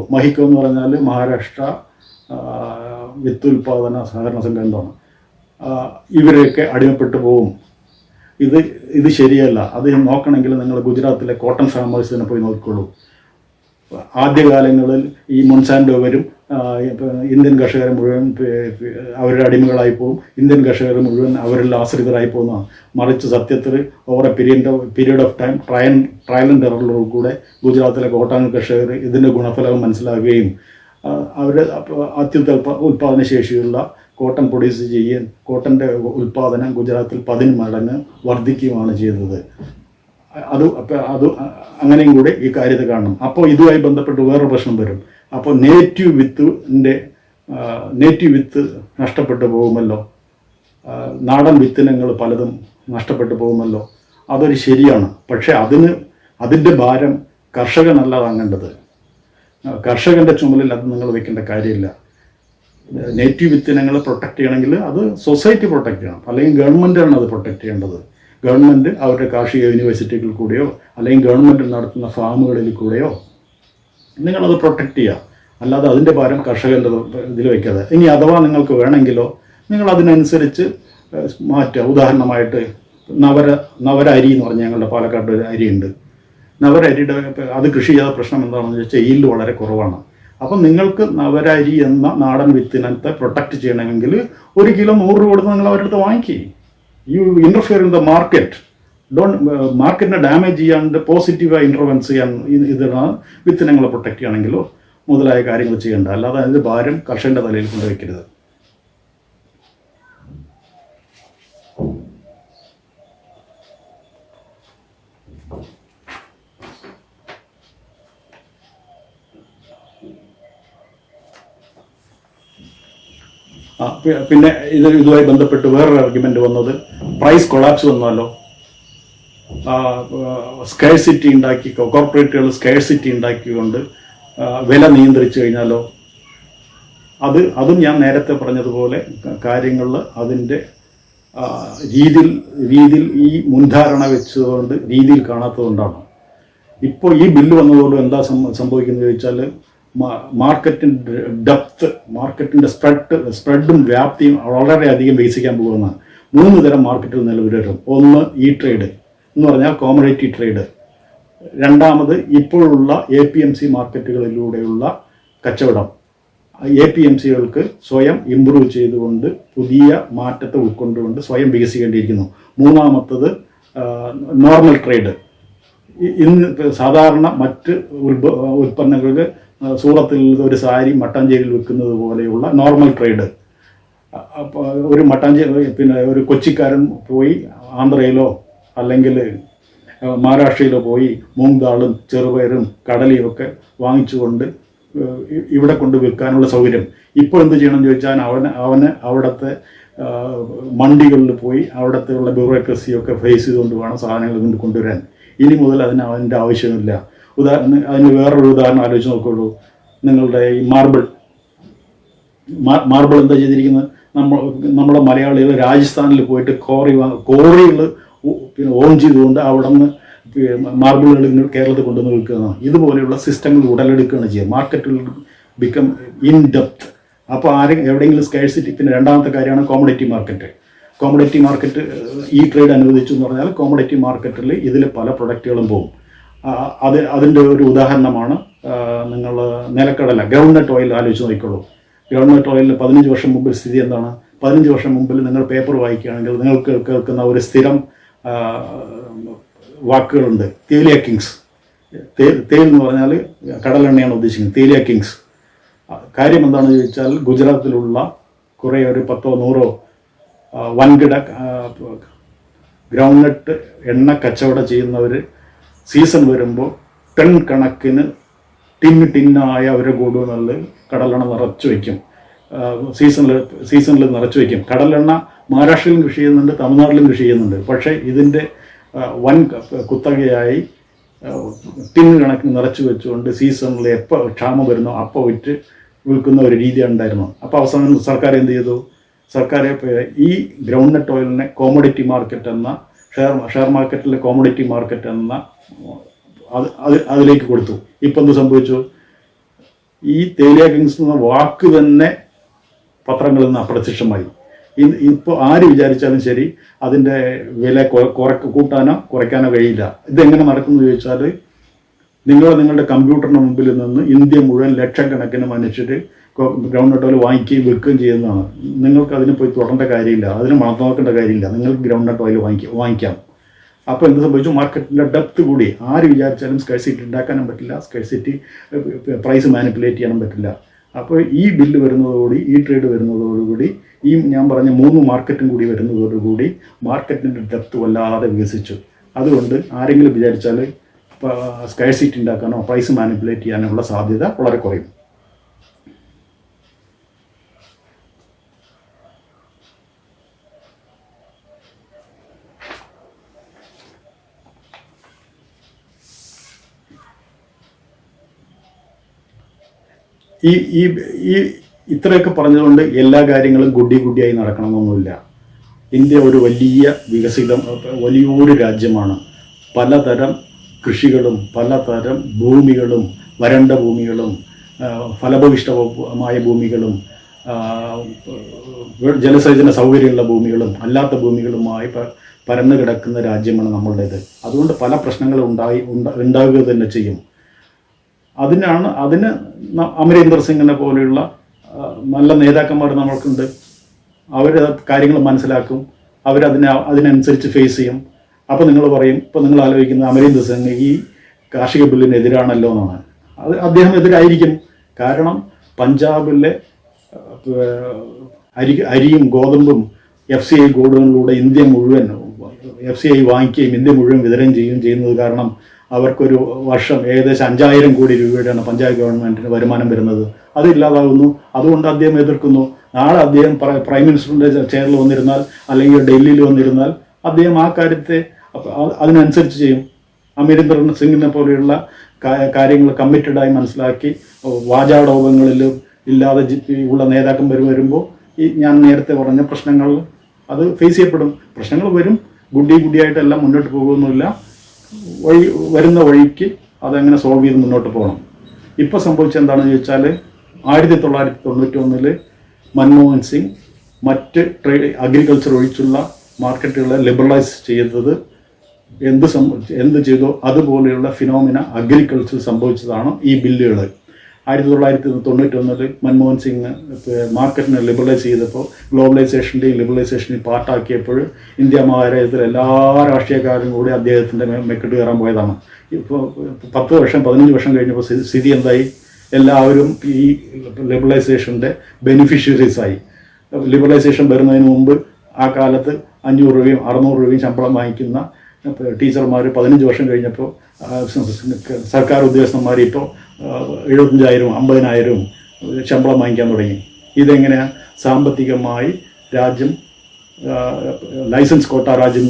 എന്ന് പറഞ്ഞാൽ മഹാരാഷ്ട്ര വിത്ത് ഉൽപാദന സഹകരണ സംഘം എന്താണ്, ഇവരെയൊക്കെ അടിമപ്പെട്ടു പോകും. ഇത് ശരിയല്ല. അത് നോക്കണമെങ്കിൽ നിങ്ങൾ ഗുജറാത്തിലെ കോട്ടൺ ഫാമേഴ്സിനെ പോയി നോക്കിക്കോളൂ. ആദ്യകാലങ്ങളിൽ ഈ മൊൺസാൻഡോ വരും, ഇന്ത്യൻ കർഷകർ മുഴുവൻ അവരുടെ അടിമകളായി പോകും, ഇന്ത്യൻ കർഷകർ മുഴുവൻ അവരിൽ ആശ്രിതരായി പോകുന്നതാണ്. മറിച്ച് സത്യത്തിൽ over a period of time trial and എററിലൂടെ കൂടെ ഗുജറാത്തിലെ കോട്ടൺ കർഷകർ ഇതിൻ്റെ ഗുണഫലം മനസ്സിലാക്കുകയും അവരുടെ ഉൽപ്പാദന ശേഷിയുള്ള കോട്ടൺ പ്രൊഡ്യൂസ് ചെയ്യാൻ കോട്ടൻ്റെ ഉൽപ്പാദനം ഗുജറാത്തിൽ 10 മടങ്ങ് വർദ്ധിക്കുകയാണ് ചെയ്തത്. അത് അങ്ങനെയും കൂടെ ഈ കാര്യത്തെ കാണണം. അപ്പോൾ ഇതുമായി ബന്ധപ്പെട്ട് വേറൊരു പ്രശ്നം വരും. അപ്പോൾ നേറ്റീവ് വിത്ത് നഷ്ടപ്പെട്ടു പോകുമല്ലോ, നാടൻ വിത്തിനങ്ങൾ പലതും നഷ്ടപ്പെട്ടു പോകുമല്ലോ. അതൊരു ശരിയാണ്. പക്ഷേ അതിൻ്റെ ഭാരം കർഷകനല്ല താങ്ങേണ്ടത്. കർഷകൻ്റെ ചുമലിൽ അത് നിങ്ങൾ വെക്കേണ്ട കാര്യമില്ല. നേറ്റീവ് വിത്തിനങ്ങൾ പ്രൊട്ടക്റ്റ് ചെയ്യണമെങ്കിൽ അത് സൊസൈറ്റി പ്രൊട്ടക്റ്റ് ചെയ്യണം, അല്ലെങ്കിൽ ഗവൺമെൻറ്റാണ് അത് പ്രൊട്ടക്റ്റ് ചെയ്യേണ്ടത്. ഗവൺമെൻറ് അവരുടെ കാർഷിക യൂണിവേഴ്സിറ്റികളിൽ കൂടെയോ അല്ലെങ്കിൽ ഗവൺമെൻറ് നടത്തുന്ന ഫാമുകളിൽ കൂടെയോ നിങ്ങളത് പ്രൊട്ടക്റ്റ് ചെയ്യുക. അല്ലാതെ അതിൻ്റെ ഭാരം കർഷകൻ്റെ ഇതിൽ വയ്ക്കാതെ. ഇനി അഥവാ നിങ്ങൾക്ക് വേണമെങ്കിലോ നിങ്ങൾ അതിനനുസരിച്ച് മാറ്റുക. ഉദാഹരണമായിട്ട് നവര അരി എന്ന് പറഞ്ഞാൽ ഞങ്ങളുടെ പാലക്കാട് ഒരു അരിയുണ്ട്. നവര അരിയുടെ അത് കൃഷി ചെയ്ത പ്രശ്നം എന്താണെന്ന് വെച്ചാൽ ഈൽഡ് വളരെ കുറവാണ്. അപ്പം നിങ്ങൾക്ക് നവര അരി എന്ന നാടൻ വിത്തിനത്തെ പ്രൊട്ടക്റ്റ് ചെയ്യണമെങ്കിൽ 1 കിലോ 100 രൂപ കൊടുത്ത് നിങ്ങൾ അവരുടെ അടുത്ത് വാങ്ങിക്കുക. You interfere in the market. മാർക്കറ്റിനെ ഡാമേജ് ചെയ്യാണ്ട് പോസിറ്റീവായി ഇൻ്റർവെൻസ് ചെയ്യാൻ ഇതിനാണ് വിത്തിനങ്ങളെ പ്രൊട്ടക്റ്റ് ചെയ്യണമെങ്കിലോ മുതലായ കാര്യങ്ങൾ ചെയ്യേണ്ട. അല്ലാതെ അതിൻ്റെ ഭാരം കർഷകൻ്റെ തലയിൽ കൊണ്ടുവയ്ക്കരുത്. പിന്നെ ഇതുമായി ബന്ധപ്പെട്ട് വേറൊരു ആർഗ്യുമെൻ്റ് വന്നത് പ്രൈസ് കൊളാപ്സ് വന്നാലോ, സ്കേഴ്സിറ്റി ഉണ്ടാക്കി കോർപ്പറേറ്റുകൾ സ്കേഴ്സിറ്റി ഉണ്ടാക്കിക്കൊണ്ട് വില നിയന്ത്രിച്ചു കഴിഞ്ഞാലോ. അതും ഞാൻ നേരത്തെ പറഞ്ഞതുപോലെ കാര്യങ്ങളിൽ അതിൻ്റെ രീതിയിൽ ഈ മുൻധാരണ വെച്ചുകൊണ്ട് രീതിയിൽ കാണാത്തതുകൊണ്ടാണ്. ഇപ്പോൾ ഈ ബില്ല് വന്നതോടും എന്താ സംഭവിക്കുന്നത് ചോദിച്ചാൽ മാർക്കറ്റിൻ്റെ ഡെപ്ത്, മാർക്കറ്റിൻ്റെ സ്പ്രെഡും വ്യാപ്തിയും വളരെയധികം ബേസിക്കാൻ പോകുന്നതാണ്. 3 തരം മാർക്കറ്റുകൾ നിലവിൽ വരും. ഒന്ന് ട്രേഡ് എന്ന് പറഞ്ഞാൽ കോമഡിറ്റി ട്രേഡ്. രണ്ടാമത് ഇപ്പോഴുള്ള APMC മാർക്കറ്റുകളിലൂടെയുള്ള കച്ചവടം. APMCകൾക്ക് സ്വയം ഇമ്പ്രൂവ് ചെയ്തുകൊണ്ട് പുതിയ മാറ്റത്തെ ഉൾക്കൊണ്ടുകൊണ്ട് സ്വയം വികസിക്കേണ്ടിയിരിക്കുന്നു. മൂന്നാമത്തത് നോർമൽ ട്രേഡ്. ഇന്ന് സാധാരണ മറ്റ് ഉൽപ്പന്നങ്ങൾക്ക് സൂറത്തിൽ ഒരു സാരി മട്ടാഞ്ചേരിയിൽ വിൽക്കുന്നത് പോലെയുള്ള നോർമൽ ട്രേഡ്. അപ്പോൾ ഒരു കൊച്ചിക്കാരൻ പോയി ആന്ധ്രയിലോ അല്ലെങ്കിൽ മഹാരാഷ്ട്രയിലോ പോയി മൂങ് ദാളും ചെറുപയറും കടലയും ഒക്കെ വാങ്ങിച്ചുകൊണ്ട് ഇവിടെ കൊണ്ട് വിൽക്കാനുള്ള സൗകര്യം. ഇപ്പോൾ എന്ത് ചെയ്യണമെന്ന് ചോദിച്ചാൽ അവന് അവിടുത്തെ മണ്ടികളിൽ പോയി അവിടുത്തെ ഉള്ള ബ്യൂറോക്രസിയൊക്കെ ഫേസ് ചെയ്തുകൊണ്ട് വേണം സാധനങ്ങൾ കൊണ്ട് കൊണ്ടുവരാൻ. ഇനി മുതൽ അവൻ്റെ ആവശ്യമില്ല. അതിന് വേറൊരു ഉദാഹരണം ആലോചിച്ച് നോക്കുള്ളൂ. നിങ്ങളുടെ ഈ മാർബിൾ എന്താ ചെയ്തിരിക്കുന്നത്? നമ്മുടെ മലയാളികൾ രാജസ്ഥാനിൽ പോയിട്ട് കോറികൾ ഓൺ ചെയ്തുകൊണ്ട് അവിടെ നിന്ന് മാർബിളുകൾ കേരളത്തിൽ കൊണ്ടുവന്ന് വിൽക്കുന്നതാണ്. ഇതുപോലെയുള്ള സിസ്റ്റങ്ങൾ ഉടലെടുക്കുകയാണ് ചെയ്യുക. മാർക്കറ്റുകൾ ബിക്കം ഇൻ ഡെപ്ത്. അപ്പോൾ എവിടെയെങ്കിലും സ്കേഴ്സിറ്റി. പിന്നെ രണ്ടാമത്തെ കാര്യമാണ് കോമഡിറ്റി മാർക്കറ്റ്. ഈ ട്രേഡ് അനുവദിച്ചു എന്ന് പറഞ്ഞാൽ കോമഡിറ്റി മാർക്കറ്റിൽ ഇതിൽ പല പ്രൊഡക്റ്റുകളും പോകും. അതിൻ്റെ ഒരു ഉദാഹരണമാണ് നിങ്ങൾ നിലക്കടല, ഗ്രൗണ്ട്നട്ട് ഓയിൽ ആലോചിച്ച് നോക്കിക്കോളൂ. ഗ്രൗണ്ട്നട്ട് ഓയിലിന് 15 വർഷം മുമ്പിൽ സ്ഥിതി എന്താണ്? 15 വർഷം മുമ്പിൽ നിങ്ങൾ പേപ്പർ വായിക്കുകയാണെങ്കിൽ നിങ്ങൾക്ക് കേൾക്കുന്ന ഒരു സ്ഥിരം വാക്കുകളുണ്ട്. തേലിയ കിങ്സ്. തേൽ എന്ന് പറഞ്ഞാൽ കടലെണ്ണയാണ് ഉദ്ദേശിക്കുന്നത്. തേലിയ കിങ്സ്. കാര്യം എന്താണെന്ന് ചോദിച്ചാൽ ഗുജറാത്തിലുള്ള കുറേ ഒരു 10 100 വൻകിട ഗ്രൗണ്ട്നട്ട് എണ്ണ കച്ചവടം ചെയ്യുന്നവർ സീസൺ വരുമ്പോൾ ടൺ കണക്കിന് ടിന്നായ അവരെ ഗോഡൗണുകളിൽ കടലെണ്ണ നിറച്ചു വയ്ക്കും. സീസണിൽ നിറച്ചു വയ്ക്കും. കടലെണ്ണ മഹാരാഷ്ട്രയിലും കൃഷി ചെയ്യുന്നുണ്ട്, തമിഴ്നാട്ടിലും കൃഷി ചെയ്യുന്നുണ്ട്. പക്ഷേ ഇതിൻ്റെ വൻ കുത്തകയായി ടിന്ന് കണക്കിന് നിറച്ചു വെച്ചുകൊണ്ട് സീസണിൽ എപ്പോൾ ക്ഷാമം വരുന്നോ അപ്പോൾ വിറ്റ് വിൽക്കുന്ന ഒരു രീതി ഉണ്ടായിരുന്നു. അപ്പോൾ അവസാനം സർക്കാർ എന്ത് ചെയ്തു? സർക്കാർ ഈ ഗ്രൗണ്ട്നട്ട് ഓയിലിനെ കോമഡിറ്റി മാർക്കറ്റ് എന്ന ഷെയർ മാർക്കറ്റിലെ കോമഡിറ്റി മാർക്കറ്റ് എന്ന അതിലേക്ക് കൊടുത്തു. ഇപ്പം എന്ത് സംഭവിച്ചു? ഈ തേലിയ കിങ്സ് എന്ന വാക്ക് തന്നെ പത്രങ്ങളിൽ നിന്ന് അപ്രത്യക്ഷമായി. ഇപ്പോൾ ആര് വിചാരിച്ചാലും ശരി അതിൻ്റെ വില കൂട്ടാനോ കുറയ്ക്കാനോ കഴിയില്ല. ഇതെങ്ങനെ നടക്കുന്നു ചോദിച്ചാൽ നിങ്ങളുടെ കമ്പ്യൂട്ടറിന് മുമ്പിൽ നിന്ന് ഇന്ത്യ മുഴുവൻ ലക്ഷക്കണക്കിന് മനുഷ്യർ ഗ്രൗണ്ട് നട്ട് ഓയിൽ വാങ്ങിക്കുകയും വെക്കുകയും ചെയ്യുന്നതാണ്. നിങ്ങൾക്ക് അതിന് പോയി തുടരേണ്ട കാര്യമില്ല, അതിന് മണത്ത് നോക്കേണ്ട കാര്യമില്ല. നിങ്ങൾക്ക് ഗ്രൗണ്ട് നട്ട് ഓയിൽ വാങ്ങിക്കാം. അപ്പോൾ എന്ത് സംഭവിച്ചു? മാർക്കറ്റിൻ്റെ ഡെപ്ത് കൂടി. ആര് വിചാരിച്ചാലും സ്കേഴ്സിറ്റി ഉണ്ടാക്കാനും പറ്റില്ല, സ്കേഴ്സിറ്റി പ്രൈസ് മാനിപ്പുലേറ്റ് ചെയ്യാനും പറ്റില്ല. അപ്പോൾ ഈ ബില്ല് വരുന്നതോടുകൂടി, ഈ ട്രേഡ് വരുന്നതോടുകൂടി, ഈ ഞാൻ പറഞ്ഞ 3 മാർക്കറ്റും കൂടി വരുന്നതോടുകൂടി മാർക്കറ്റിൻ്റെ ഡെപ്ത് വല്ലാതെ വികസിച്ചു. അതുകൊണ്ട് ആരെങ്കിലും വിചാരിച്ചാൽ സ്കേഴ്സിറ്റി ഉണ്ടാക്കാനോ പ്രൈസ് മാനിപ്പുലേറ്റ് ചെയ്യാനുള്ള സാധ്യത വളരെ കുറയും. ഈ ഈ ഈ ഇത്രയൊക്കെ പറഞ്ഞതുകൊണ്ട് എല്ലാ കാര്യങ്ങളും ഗുഡിയായി നടക്കണമെന്നൊന്നുമില്ല. ഇന്ത്യ ഒരു വലിയൊരു രാജ്യമാണ്. പലതരം കൃഷികളും പലതരം ഭൂമികളും, വരണ്ട ഭൂമികളും ഫലഭൂയിഷ്ഠമായ ഭൂമികളും ജലസേചന സൗകര്യമുള്ള ഭൂമികളും അല്ലാത്ത ഭൂമികളുമായി പരന്നു കിടക്കുന്ന രാജ്യമാണ് നമ്മളുടേത്. അതുകൊണ്ട് പല പ്രശ്നങ്ങളും ഉണ്ടാകുക തന്നെ ചെയ്യും. അതിന് അമരീന്ദർ സിംഗിനെ പോലെയുള്ള നല്ല നേതാക്കന്മാർ നമ്മൾക്കുണ്ട്. അവർ കാര്യങ്ങൾ മനസ്സിലാക്കും, അതിനനുസരിച്ച് ഫേസ് ചെയ്യും. അപ്പോൾ നിങ്ങൾ പറയും, ഇപ്പോൾ നിങ്ങൾ ആലോചിക്കുന്ന അമരീന്ദർ സിംഗ് ഈ കാർഷിക ബില്ലിന് എതിരാണല്ലോ എന്നാണ്. അദ്ദേഹം എതിരായിരിക്കും. കാരണം പഞ്ചാബിലെ അരിയും ഗോതമ്പും FCI ഗോഡുകളിലൂടെ FCI വാങ്ങിക്കുകയും ഇന്ത്യ മുഴുവൻ വിതരണം ചെയ്യുന്നത് കാരണം അവർക്കൊരു വർഷം ഏകദേശം 5,000 കോടി രൂപയുടെയാണ് പഞ്ചാബ് ഗവൺമെൻറ്റിന് വരുമാനം വരുന്നത്. അതില്ലാതാകുന്നു. അതുകൊണ്ട് അദ്ദേഹം എതിർക്കുന്നു. നാളെ അദ്ദേഹം പ്രൈം മിനിസ്റ്ററിൻ്റെ ചെയറിൽ വന്നിരുന്നാൽ അല്ലെങ്കിൽ ഡൽഹിയിൽ വന്നിരുന്നാൽ അദ്ദേഹം ആ കാര്യത്തെ അതിനനുസരിച്ച് ചെയ്യും. അമരീന്ദർ സിംഗിനെ പോലെയുള്ള കാര്യങ്ങൾ കമ്മിറ്റഡായി മനസ്സിലാക്കി വാചാടോപങ്ങളിൽ ഇല്ലാതെ ഉള്ള നേതാക്കന്മാർ വരുമ്പോൾ ഈ ഞാൻ നേരത്തെ പറഞ്ഞ പ്രശ്നങ്ങൾ അത് ഫേസ് ചെയ്യപ്പെടും. പ്രശ്നങ്ങൾ വരും. ഗുഡിയായിട്ടെല്ലാം മുന്നോട്ട് പോകുന്നില്ല. വരുന്ന വഴിക്ക് അതെങ്ങനെ സോൾവ് ചെയ്ത് മുന്നോട്ട് പോകണം. ഇപ്പോൾ സംഭവിച്ചത് എന്താണെന്ന് ചോദിച്ചാൽ 1991 മൻമോഹൻ സിംഗ് മറ്റ് അഗ്രികൾച്ചർ ഒഴിച്ചുള്ള മാർക്കറ്റുകളെ ലിബറലൈസ് ചെയ്തത് എന്ത് ചെയ്തോ അതുപോലെയുള്ള ഫിനോമിന അഗ്രികൾച്ചർ സംഭവിച്ചതാണ് ഈ ബില്ലുകൾ. 1991 മൻമോഹൻ സിംഗ് മാർക്കറ്റിനെ ലിബറലൈസ് ചെയ്തപ്പോൾ ഗ്ലോബലൈസേഷൻ്റെയും ലിബറലൈസേഷനെയും പാർട്ടാക്കിയപ്പോൾ ഇന്ത്യ മഹാരാജ്യത്തിൽ എല്ലാ രാഷ്ട്രീയക്കാരും കൂടി അദ്ദേഹത്തിൻ്റെ മെക്കിട്ട് കയറാൻ പോയതാണ്. ഇപ്പോൾ 10 വർഷം 15 വർഷം കഴിഞ്ഞപ്പോൾ സ്ഥിതി എന്തായി? എല്ലാവരും ഈ ലിബറലൈസേഷൻ്റെ ബെനിഫിഷ്യറീസായി. ലിബറലൈസേഷൻ വരുന്നതിന് മുമ്പ് ആ കാലത്ത് 500 രൂപയും 600 രൂപയും ശമ്പളം വാങ്ങിക്കുന്ന ടീച്ചർമാർ 15 വർഷം കഴിഞ്ഞപ്പോൾ സർക്കാർ ഉദ്യോഗസ്ഥന്മാർ ഇപ്പോൾ 75,000 50,000 ശമ്പളം വാങ്ങിക്കാൻ തുടങ്ങി. ഇതെങ്ങനെയാണ്? സാമ്പത്തികമായി രാജ്യം ലൈസൻസ് കോട്ട രാജ്യം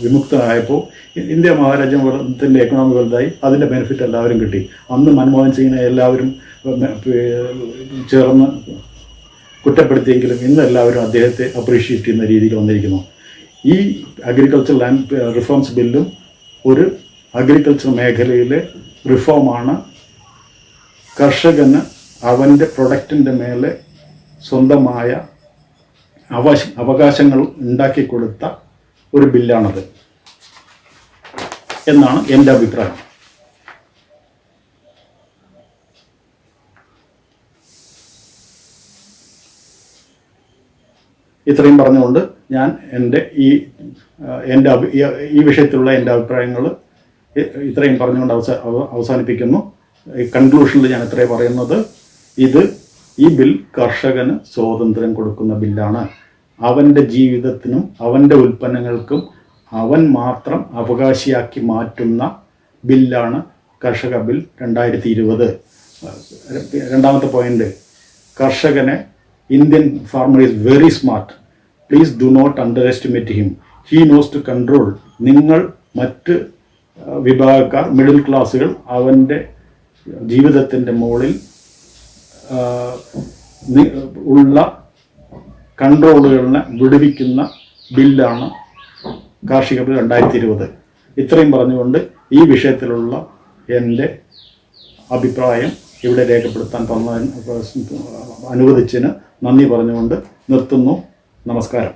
വിമുക്തനായപ്പോൾ ഇന്ത്യ മഹാരാജ്യത്തിൻ്റെ എക്കണോമി വലുതായി. അതിൻ്റെ ബെനിഫിറ്റ് എല്ലാവരും കിട്ടി. അന്ന് മൻമോഹൻ സിംഗിനെ എല്ലാവരും ചേർന്ന് കുറ്റപ്പെടുത്തിയെങ്കിലും ഇന്ന് എല്ലാവരും അദ്ദേഹത്തെ അപ്രീഷിയേറ്റ് ചെയ്യുന്ന രീതിയിൽ വന്നിരിക്കുന്നു. ഈ അഗ്രികൾച്ചർ ലാൻഡ് റിഫോംസ് ബില്ലും ഒരു അഗ്രികൾച്ചർ മേഖലയിലെ റിഫോമാണ്. കർഷകന് അവൻ്റെ പ്രൊഡക്റ്റിൻ്റെ മേലെ സ്വന്തമായ അവകാശങ്ങൾ ഉണ്ടാക്കിക്കൊടുത്ത ഒരു ബില്ലാണത് എന്നാണ് എൻ്റെ അഭിപ്രായം. ഇത്രയും പറഞ്ഞുകൊണ്ട് ഞാൻ ഈ വിഷയത്തിലുള്ള എൻ്റെ അഭിപ്രായങ്ങൾ ഇത്രയും പറഞ്ഞുകൊണ്ട് അവസാനിപ്പിക്കുന്നു. കൺക്ലൂഷനിൽ ഞാൻ ഇത്രയും പറയുന്നത്, ഈ ബിൽ കർഷകന് സ്വാതന്ത്ര്യം കൊടുക്കുന്ന ബില്ലാണ്. അവൻ്റെ ജീവിതത്തിനും അവൻ്റെ ഉൽപ്പന്നങ്ങൾക്കും അവൻ മാത്രം അവകാശിയാക്കി മാറ്റുന്ന ബില്ലാണ് കർഷക ബിൽ 2020. രണ്ടാമത്തെ പോയിന്റ്, കർഷകനെ Indian farmer is very smart. Please do not underestimate him. He knows to control. നിങ്ങൾ മറ്റ് വിഭാഗക്കാർ, മിഡിൽ ക്ലാസ്സുകൾ അവൻ്റെ ജീവിതത്തിൻ്റെ മുകളിൽ ഉള്ള കൺട്രോളുകളിനെ വിടുവിക്കുന്ന ബില്ലാണ് കാർഷിക ബിൽ 2020. ഇത്രയും പറഞ്ഞുകൊണ്ട് ഈ വിഷയത്തിലുള്ള എൻ്റെ അഭിപ്രായം ഇവിടെ രേഖപ്പെടുത്താൻ അനുവദിച്ചതിന് നന്ദി പറഞ്ഞുകൊണ്ട് നിർത്തുന്നു. നമസ്കാരം.